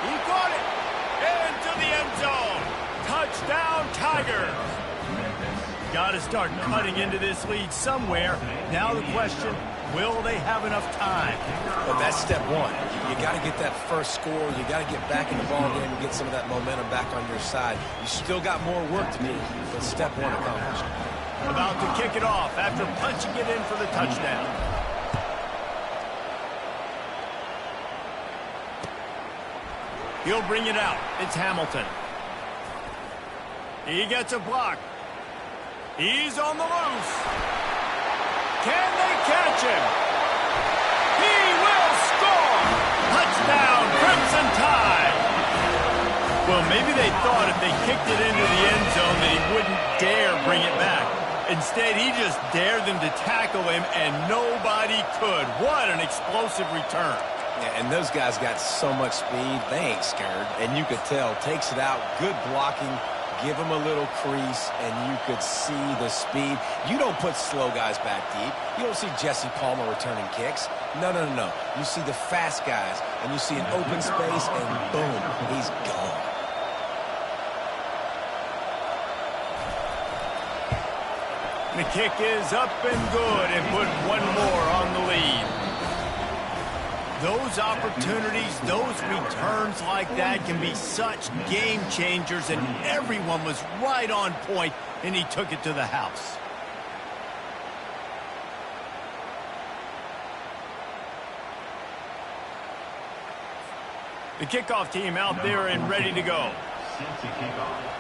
[SPEAKER 1] He caught it. Into the end zone. Touchdown, Tigers. Got to start cutting into this lead somewhere. Now the question, will they have enough time?
[SPEAKER 3] But that's step one. You got to get that first score. You got to get back in the ball game and get some of that momentum back on your side. You still got more work to do, but step one accomplished.
[SPEAKER 1] About to kick it off after punching it in for the touchdown. He'll bring it out. It's Hamilton. He gets a block. He's on the loose. Can they catch him? He will score! Touchdown, Crimson Tide! Well, maybe they thought if they kicked it into the end zone that he wouldn't dare bring it back. Instead, he just dared them to tackle him, and nobody could. What an explosive return.
[SPEAKER 3] Yeah, and those guys got so much speed, they ain't scared. And you could tell, takes it out, good blocking, give him a little crease, and you could see the speed. You don't put slow guys back deep. You don't see Jesse Palmer returning kicks. No, no, no, no. You see the fast guys, and you see an open space, and boom, he's gone.
[SPEAKER 1] The kick is up and good and put one more on the lead. Those opportunities, those returns like that can be such game changers, and everyone was right on point, and he took it to the house. The kickoff team out there and ready to go.
[SPEAKER 5] Set to kick off.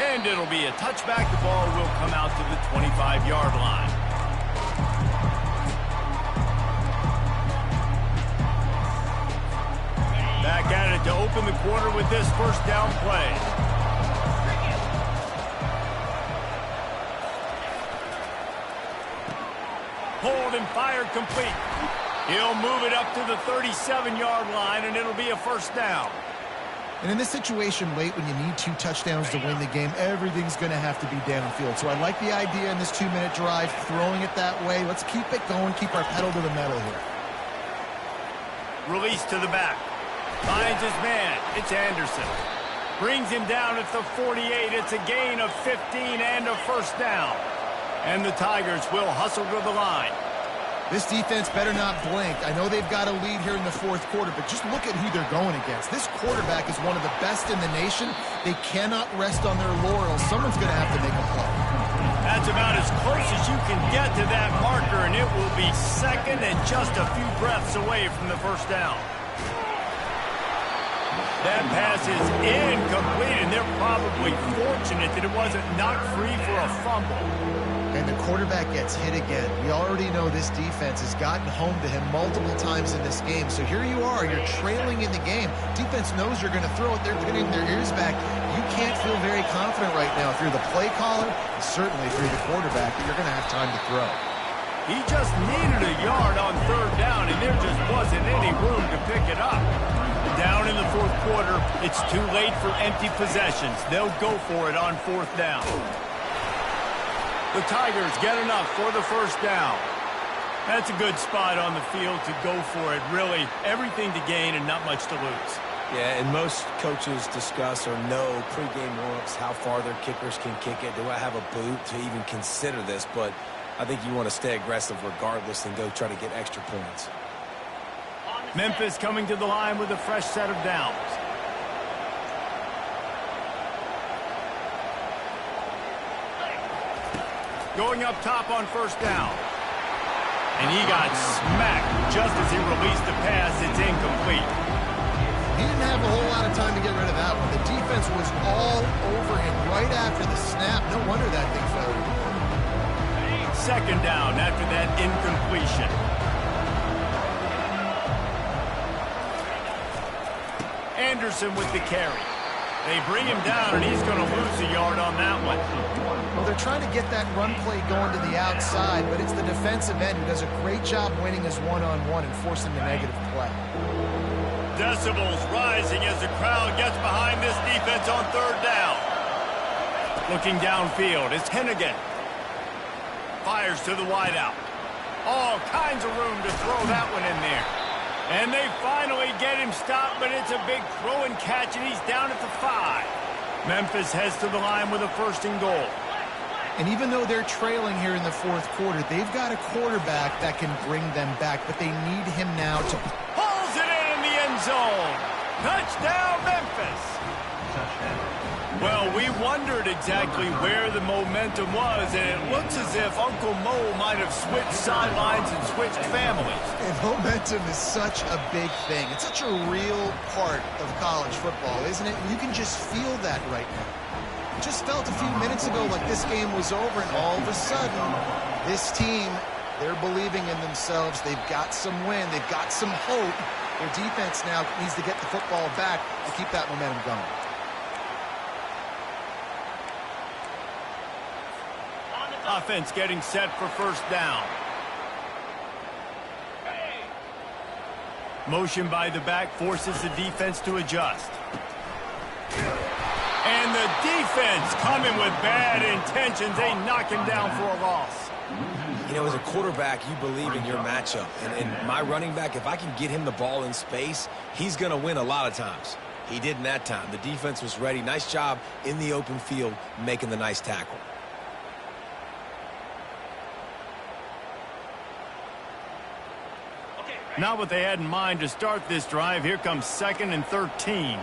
[SPEAKER 1] And it'll be a touchback. The ball will come out to the 25-yard line. Back at it to open the quarter with this first down play. Hold and fire complete. He'll move it up to the 37-yard line, and it'll be a first down.
[SPEAKER 2] And in this situation late when you need 2 touchdowns to win the game, everything's going to have to be downfield. So I like the idea in this 2-minute drive, throwing it that way. Let's keep it going, keep our pedal to the metal here.
[SPEAKER 1] Release to the back. Finds his man. It's Anderson. Brings him down at the 48. It's a gain of 15 and a first down. And the Tigers will hustle to the line.
[SPEAKER 2] This defense better not blink. I know they've got a lead here in the fourth quarter, but just look at who they're going against. This quarterback is one of the best in the nation. They cannot rest on their laurels. Someone's going to have to make a play.
[SPEAKER 1] That's about as close as you can get to that marker, and it will be second and just a few breaths away from the first down. That pass is incomplete, and they're probably fortunate that it wasn't knocked free for a fumble.
[SPEAKER 2] And the quarterback gets hit again. We already know this defense has gotten home to him multiple times in this game. So here you are, you're trailing in the game. Defense knows you're going to throw it. They're pinning their ears back. You can't feel very confident right now through the play caller, and certainly through the quarterback, that you're going to have time to throw.
[SPEAKER 1] He just needed a yard on third down, and there just wasn't any room to pick it up. Down in the fourth quarter, it's too late for empty possessions. They'll go for it on fourth down. The Tigers get enough for the first down. That's a good spot on the field to go for it. Really, everything to gain and not much to lose.
[SPEAKER 3] Yeah, and most coaches discuss or know pregame warm-ups how far their kickers can kick it. Do I have a boot to even consider this? But I think you want to stay aggressive regardless and go try to get extra points.
[SPEAKER 1] Memphis coming to the line with a fresh set of downs. Going up top on first down. And he got smacked just as he released the pass. It's incomplete.
[SPEAKER 2] He didn't have a whole lot of time to get rid of that one. The defense was all over him right after the snap. No wonder that thing fell.
[SPEAKER 1] Second down after that incompletion. Anderson with the carry. They bring him down, and he's going to lose a yard on that one.
[SPEAKER 2] Well, they're trying to get that run play going to the outside, but it's the defensive end who does a great job winning his one-on-one and forcing the negative play.
[SPEAKER 1] Decibels rising as the crowd gets behind this defense on third down. Looking downfield, it's Hennigan. Fires to the wideout. All kinds of room to throw that one in there. And they finally get him stopped, but it's a big throw and catch, and he's down at the 5. Memphis heads to the line with a first and goal.
[SPEAKER 2] And even though they're trailing here in the fourth quarter, they've got a quarterback that can bring them back, but they need him now to...
[SPEAKER 1] Pulls it in the end zone. Touchdown, Memphis. Well, we wondered exactly where the momentum was, and it looks as if Uncle Mo might have switched sidelines and switched families.
[SPEAKER 2] And momentum is such a big thing. It's such a real part of college football, isn't it? You can just feel that right now. It just felt a few minutes ago like this game was over, and all of a sudden, this team, they're believing in themselves. They've got some win. They've got some hope. Their defense now needs to get the football back and keep that momentum going.
[SPEAKER 1] Offense getting set for first down. Motion by the back forces the defense to adjust. And the defense coming with bad intentions. They knock him down for a loss.
[SPEAKER 3] You know, as a quarterback, you believe in your matchup. And my running back, if I can get him the ball in space, he's going to win a lot of times. He didn't that time. The defense was ready. Nice job in the open field making the nice tackle.
[SPEAKER 1] Not what they had in mind to start this drive. Here comes 2nd and 13.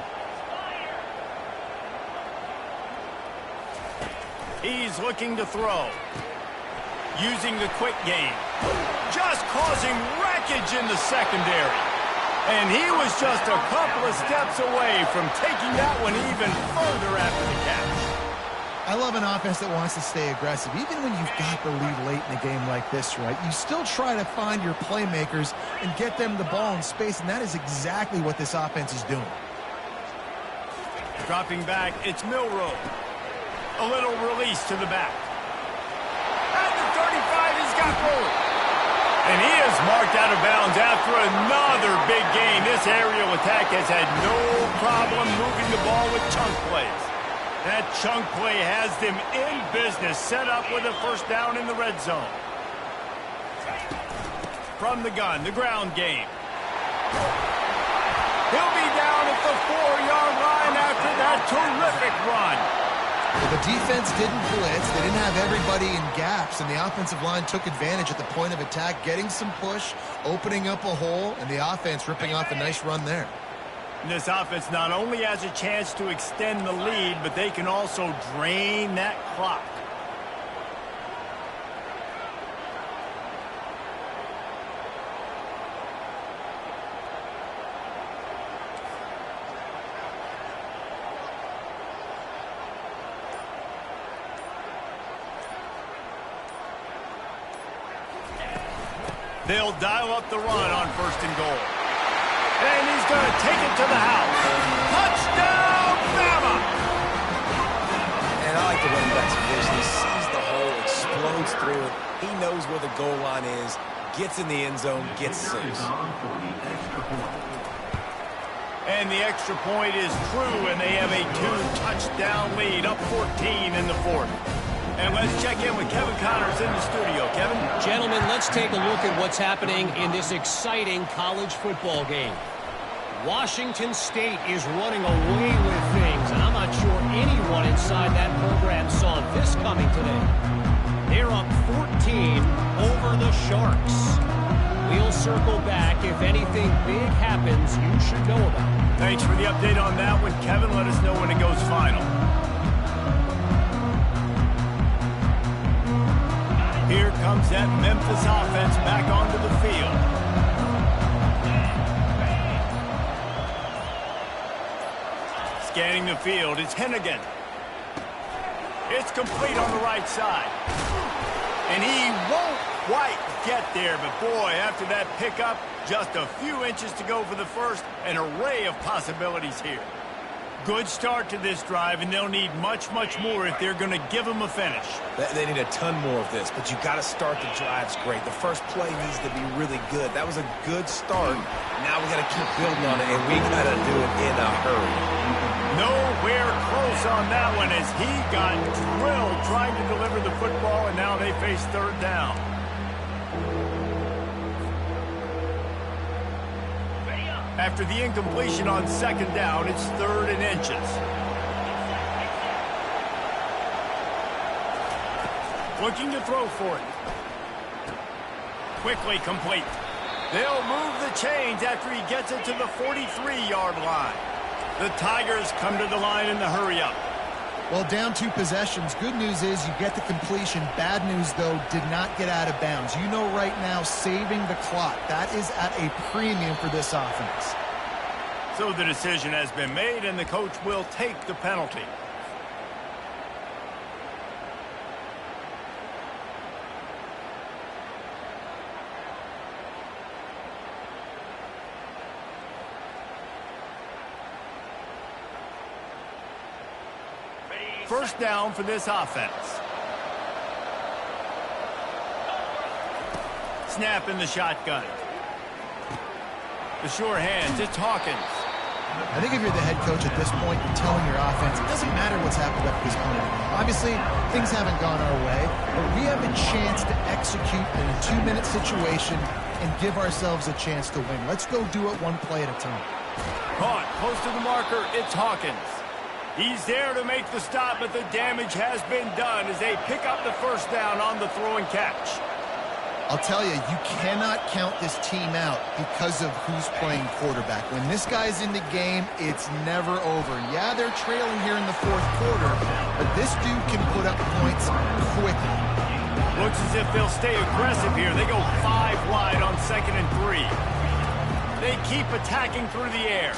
[SPEAKER 1] He's looking to throw. Using the quick game. Just causing wreckage in the secondary. And he was just a couple of steps away from taking that one even further after the catch.
[SPEAKER 2] I love an offense that wants to stay aggressive. Even when you've got the lead late in a game like this, right, you still try to find your playmakers and get them the ball in space, and that is exactly what this offense is doing.
[SPEAKER 1] Dropping back, it's Milrow. A little release to the back. At the 35, he's got room. And he is marked out of bounds after another big game. This aerial attack has had no problem moving the ball with chunk plays. That chunk play has them in business, set up with a first down in the red zone. From the gun, the ground game. He'll be down at the 4-yard line after that terrific run.
[SPEAKER 2] Well, the defense didn't blitz. They didn't have everybody in gaps, and the offensive line took advantage at the point of attack, getting some push, opening up a hole, and the offense ripping off a nice run there.
[SPEAKER 1] And this offense not only has a chance to extend the lead, but they can also drain that clock. They'll dial up the run on 1st and goal. And he's going to take it to the house. Touchdown, Bama!
[SPEAKER 3] And I like the running back's vision. He sees the hole, explodes through it. He knows where the goal line is, gets in the end zone, gets 6.
[SPEAKER 1] And the extra point is true, and they have a 2-touchdown lead, up 14 in the 4th. And let's check in with Kevin Connors in the studio. Kevin?
[SPEAKER 4] Gentlemen, let's take a look at what's happening in this exciting college football game. Washington State is running away with things, and I'm not sure anyone inside that program saw this coming today. They're up 14 over the Sharks. We'll circle back. If anything big happens, you should know about it.
[SPEAKER 1] Thanks for the update on that one, Kevin. Let us know when it goes final. Here comes that Memphis offense back onto the field. Scanning the field, it's Hennigan. It's complete on the right side. And he won't quite get there, but boy, after that pickup, just a few inches to go for the first. An array of possibilities here. Good start to this drive, and they'll need much, much more if they're going to give them a finish.
[SPEAKER 3] They need a ton more of this, but you got to start the drives great. The first play needs to be really good. That was a good start. Now we got to keep building on it, and we got to do it in a hurry.
[SPEAKER 1] Nowhere close on that one as he got drilled trying to deliver the football, and now they face 3rd down. After the incompletion on 2nd down, it's 3rd and inches. Looking to throw for it. Quickly complete. They'll move the chains after he gets it to the 43-yard line. The Tigers come to the line in the hurry-up.
[SPEAKER 2] Well, down 2 possessions. Good news is you get the completion. Bad news, though, did not get out of bounds. You know right now, saving the clock. That is at a premium for this offense.
[SPEAKER 1] So the decision has been made, and the coach will take the penalty. First down for this offense. Snap in the shotgun. The sure hands, it's Hawkins.
[SPEAKER 2] I think if you're the head coach at this point, you're telling your offense, it doesn't matter what's happened up to this point in the game. Obviously, things haven't gone our way, but we have a chance to execute in a 2-minute situation and give ourselves a chance to win. Let's go do it one play at a time.
[SPEAKER 1] Caught, close to the marker, it's Hawkins. He's there to make the stop, but the damage has been done as they pick up the first down on the throw and catch.
[SPEAKER 2] I'll tell you, you cannot count this team out because of who's playing quarterback. When this guy's in the game, it's never over. Yeah, they're trailing here in the fourth quarter, but this dude can put up points quickly.
[SPEAKER 1] Looks as if they'll stay aggressive here. They go 5 wide on 2nd and 3. They keep attacking through the air.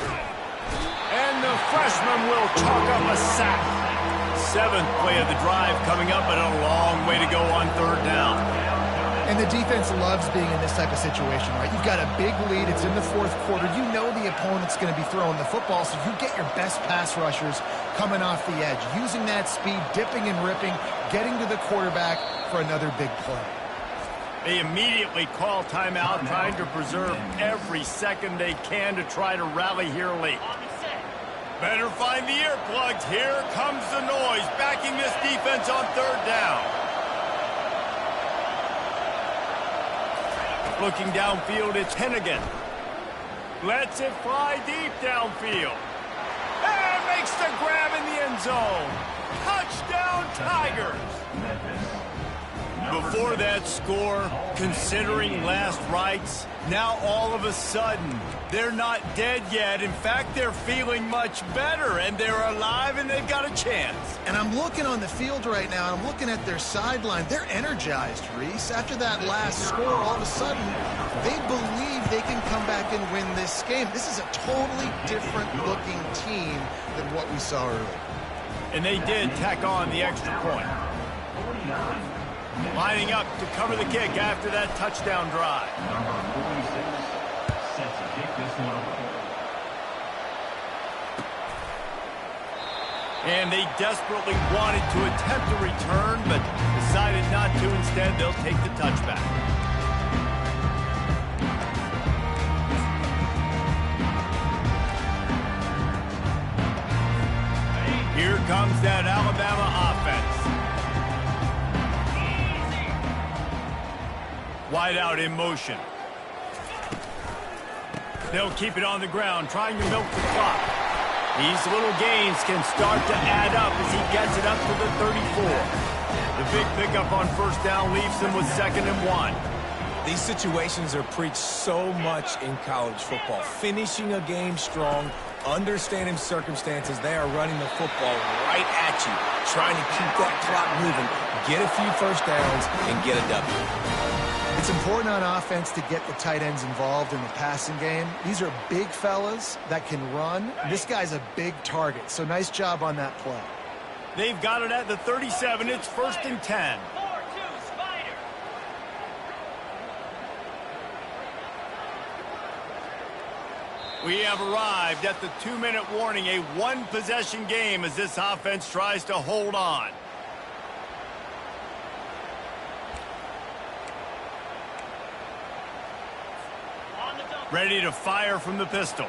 [SPEAKER 1] And the freshman will chalk up a sack. 7th play of the drive coming up, but a long way to go on 3rd down.
[SPEAKER 2] And the defense loves being in this type of situation, right? You've got a big lead. It's in the fourth quarter. You know the opponent's going to be throwing the football, so you get your best pass rushers coming off the edge, using that speed, dipping and ripping, getting to the quarterback for another big play.
[SPEAKER 1] They immediately call timeout, trying to preserve every second they can to try to rally here late. Better find the earplugs. Here comes the noise, backing this defense on 3rd down. Looking downfield, it's Hennigan. Lets it fly deep downfield. And makes the grab in the end zone. Touchdown, Tigers. Before that score, considering last rites, now all of a sudden, they're not dead yet. In fact, they're feeling much better, and they're alive, and they've got a chance.
[SPEAKER 2] And I'm looking on the field right now, and I'm looking at their sideline. They're energized, Reese. After that last score, all of a sudden, they believe they can come back and win this game. This is a totally different-looking team than what we saw earlier.
[SPEAKER 1] And they did tack on the extra point. Lining up to cover the kick after that touchdown drive.
[SPEAKER 5] Number 46 set to kick this one away.
[SPEAKER 1] And they desperately wanted to attempt a return, but decided not to. Instead, they'll take the touchback. Here comes that Alabama offense. Wide out in motion. They'll keep it on the ground, trying to milk the clock. These little gains can start to add up as he gets it up to the 34. The big pickup on 1st down leaves them with 2nd and 1.
[SPEAKER 3] These situations are preached so much in college football. Finishing a game strong, understanding circumstances. They are running the football right at you, trying to keep that clock moving, get a few first downs, and get a W.
[SPEAKER 2] It's important on offense to get the tight ends involved in the passing game. These are big fellas that can run. This guy's a big target, so nice job on that play.
[SPEAKER 1] They've got it at the 37. It's 1st and 10. We have arrived at the 2-minute warning, a 1-possession game as this offense tries to hold on. Ready to fire from the pistol.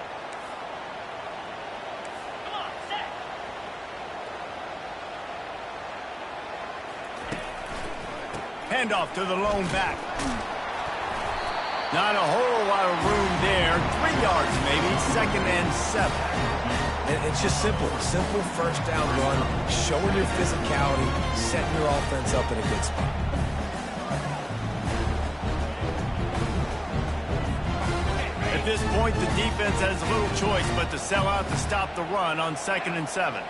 [SPEAKER 1] Handoff to the lone back. Not a whole lot of room there. 3 yards maybe, 2nd and 7.
[SPEAKER 3] And it's just simple. Simple first down run, showing your physicality, setting your offense up in a good spot.
[SPEAKER 1] At this point, the defense has little choice but to sell out to stop the run on 2nd and 7.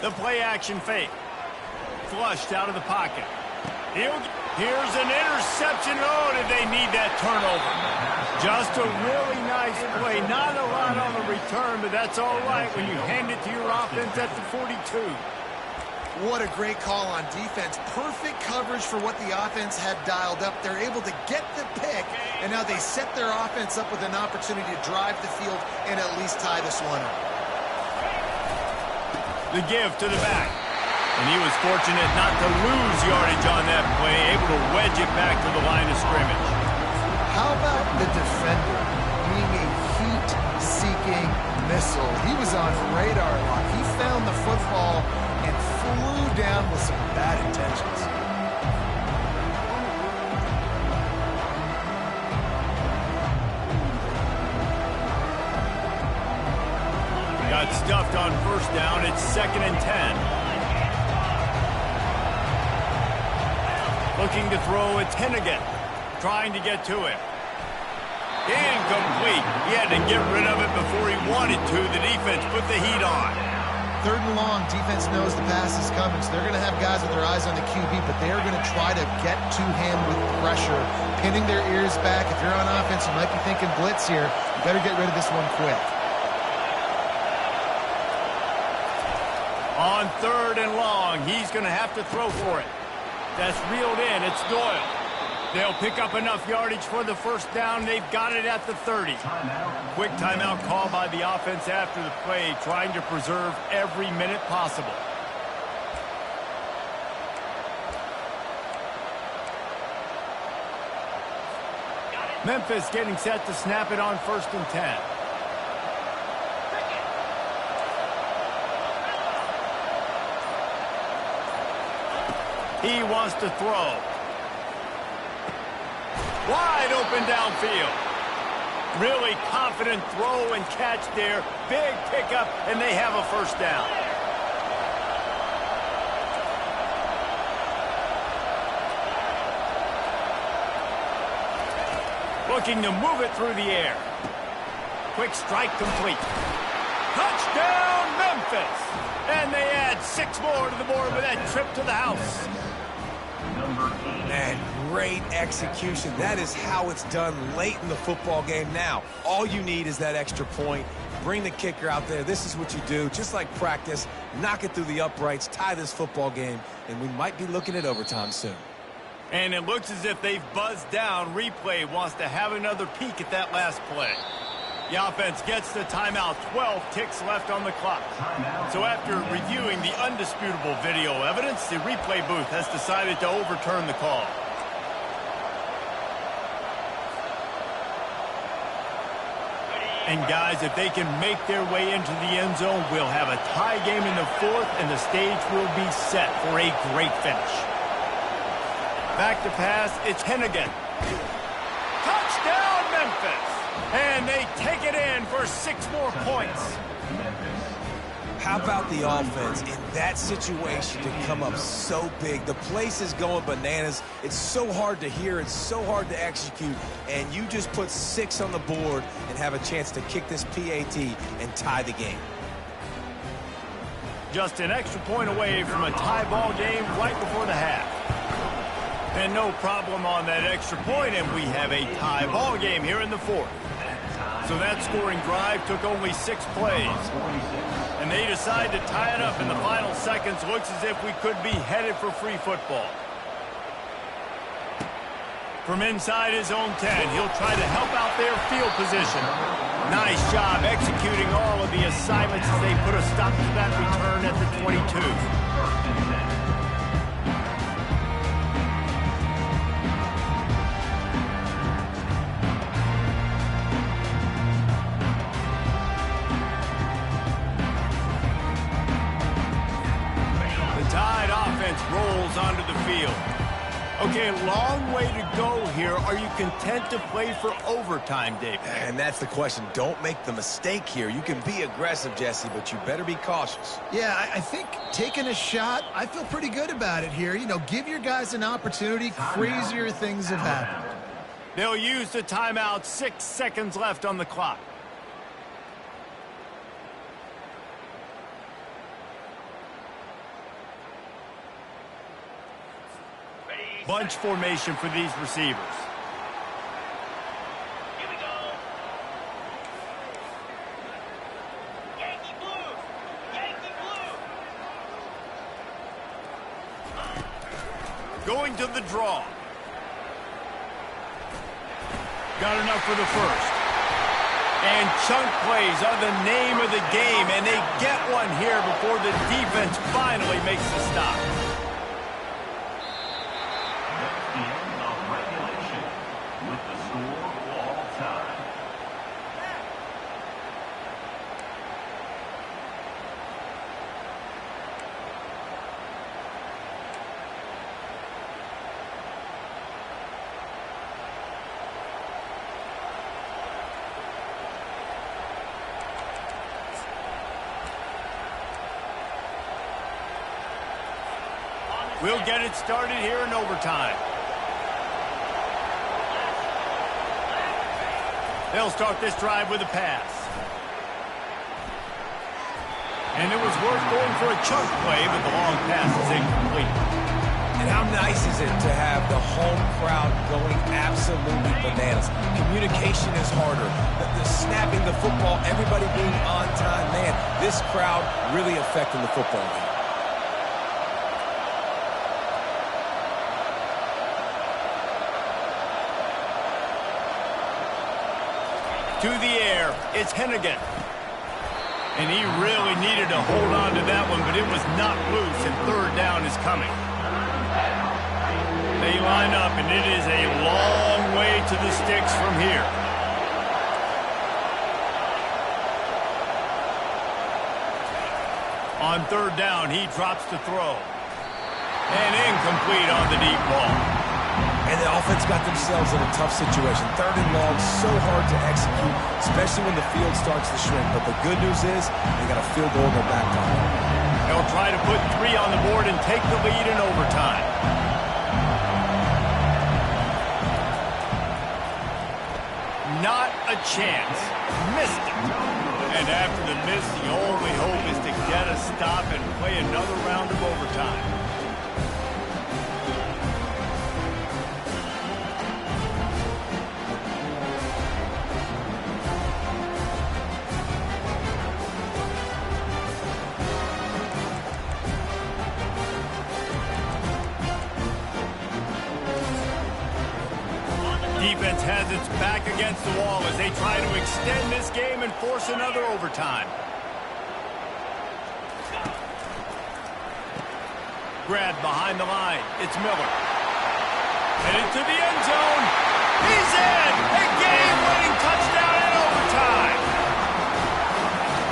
[SPEAKER 1] The play action fake. Flushed out of the pocket. Here's an interception. Oh, did they need that turnover? Just a really nice play. Not a lot on the return, but that's all right when you hand it to your offense at the 42.
[SPEAKER 2] What a great call on defense. Perfect coverage for what the offense had dialed up. They're able to get the pick, and now they set their offense up with an opportunity to drive the field and at least tie this one up.
[SPEAKER 1] The give to the back. And he was fortunate not to lose yardage on that play, able to wedge it back to the line of scrimmage.
[SPEAKER 2] How about the defender being a heat-seeking missile? He was on radar lock. He found the football and flew down with some bad intentions.
[SPEAKER 1] Got stuffed on first down. It's 2nd and 10. Looking to throw, it's Hennigan. Trying to get to him. Incomplete. He had to get rid of it before he wanted to. The defense put the heat on.
[SPEAKER 2] 3rd and long, defense knows the pass is coming, so they're going to have guys with their eyes on the QB, but they are going to try to get to him with pressure, pinning their ears back. If you're on offense, you might be thinking blitz here. You better get rid of this one quick.
[SPEAKER 1] On 3rd and long, he's going to have to throw for it. That's reeled in. It's Doyle. They'll pick up enough yardage for the first down. They've got it at the 30. Quick timeout call by the offense after the play, trying to preserve every minute possible. Memphis getting set to snap it on 1st and 10. He wants to throw. Wide open downfield. Really confident throw and catch there. Big pickup, and they have a first down. Looking to move it through the air. Quick strike complete. Touchdown, Memphis! And they add 6 more to the board with that trip to the house.
[SPEAKER 3] Man, great execution. That is how it's done late in the football game now. All you need is that extra point. Bring the kicker out there. This is what you do. Just like practice, knock it through the uprights, tie this football game, and we might be looking at overtime soon.
[SPEAKER 1] And it looks as if they've buzzed down. Replay wants to have another peek at that last play. The offense gets the timeout. 12 ticks left on the clock. So after reviewing the undisputable video evidence, the replay booth has decided to overturn the call. And guys, if they can make their way into the end zone, we'll have a tie game in the 4th, and the stage will be set for a great finish. Back to pass, it's Hennigan. Touchdown, Memphis! And they take it in for 6 more points.
[SPEAKER 3] How about the offense in that situation to come up so big? The place is going bananas. It's so hard to hear. It's so hard to execute. And you just put 6 on the board and have a chance to kick this PAT and tie the game.
[SPEAKER 1] Just an extra point away from a tie ball game right before the half. And no problem on that extra point, and we have a tie ball game here in the 4th. So that scoring drive took only 6 plays. And they decide to tie it up in the final seconds. Looks as if we could be headed for free football. From inside his own 10, he'll try to help out their field position. Nice job executing all of the assignments as they put a stop to that return at the 22. Rolls onto the field. Okay, long way to go here. Are you content to play for overtime, David?
[SPEAKER 3] And that's the question. Don't make the mistake here. You can be aggressive, Jesse, but you better be cautious.
[SPEAKER 2] Yeah, I think taking a shot, I feel pretty good about it here. You know, give your guys an opportunity. Crazier things have happened.
[SPEAKER 1] They'll use the timeout. 6 seconds left on the clock. Bunch formation for these receivers.
[SPEAKER 6] Here we go. Yankee blue. Yankee blue.
[SPEAKER 1] going to the draw. Got enough for the first. And chunk plays are the name of the game, and they get one here before the defense finally makes the stop.
[SPEAKER 5] That's the end of regulation with the score all time.
[SPEAKER 1] We'll get it started here in overtime. They'll start this drive with a pass. And it was worth going for a chunk play, but the long pass is incomplete.
[SPEAKER 3] And how nice is it to have the home crowd going absolutely bananas? Communication is harder. The snapping the football, everybody being on time. Man, this crowd really affecting the football game.
[SPEAKER 1] To the air, it's Hennigan. And he really needed to hold on to that one, but it was not loose, and third down is coming. They line up, and it is a long way to the sticks from here. On third down, he drops to throw. And incomplete on the deep ball.
[SPEAKER 3] And the offense got themselves in a tough situation. Third and long, so hard to execute, especially when the field starts to shrink. But the good news is they got a field goal in their back pocket.
[SPEAKER 1] They'll try to put 3 on the board and take the lead in overtime. Not a chance. Missed it. And after the miss, the only hope is to get a stop and play another round of overtime. Defense has its back against the wall as they try to extend this game and force another overtime. Grabbed behind the line. It's Miller. Headed to the end zone. He's in! A game-winning touchdown in overtime!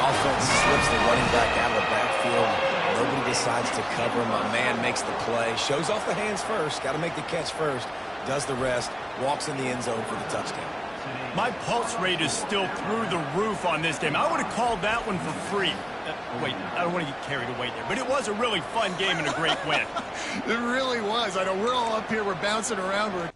[SPEAKER 3] Offense slips the running back out of the backfield. Nobody decides to cover him. A man makes the play. Shows off the hands first. Got to make the catch first. Does the rest. Walks in the end zone for the touchdown.
[SPEAKER 1] My pulse rate is still through the roof on this game. I would have called that one for free. Wait, I don't want to get carried away there, but it was a really fun game and a great win.
[SPEAKER 2] It really was. I know we're all up here, we're bouncing around.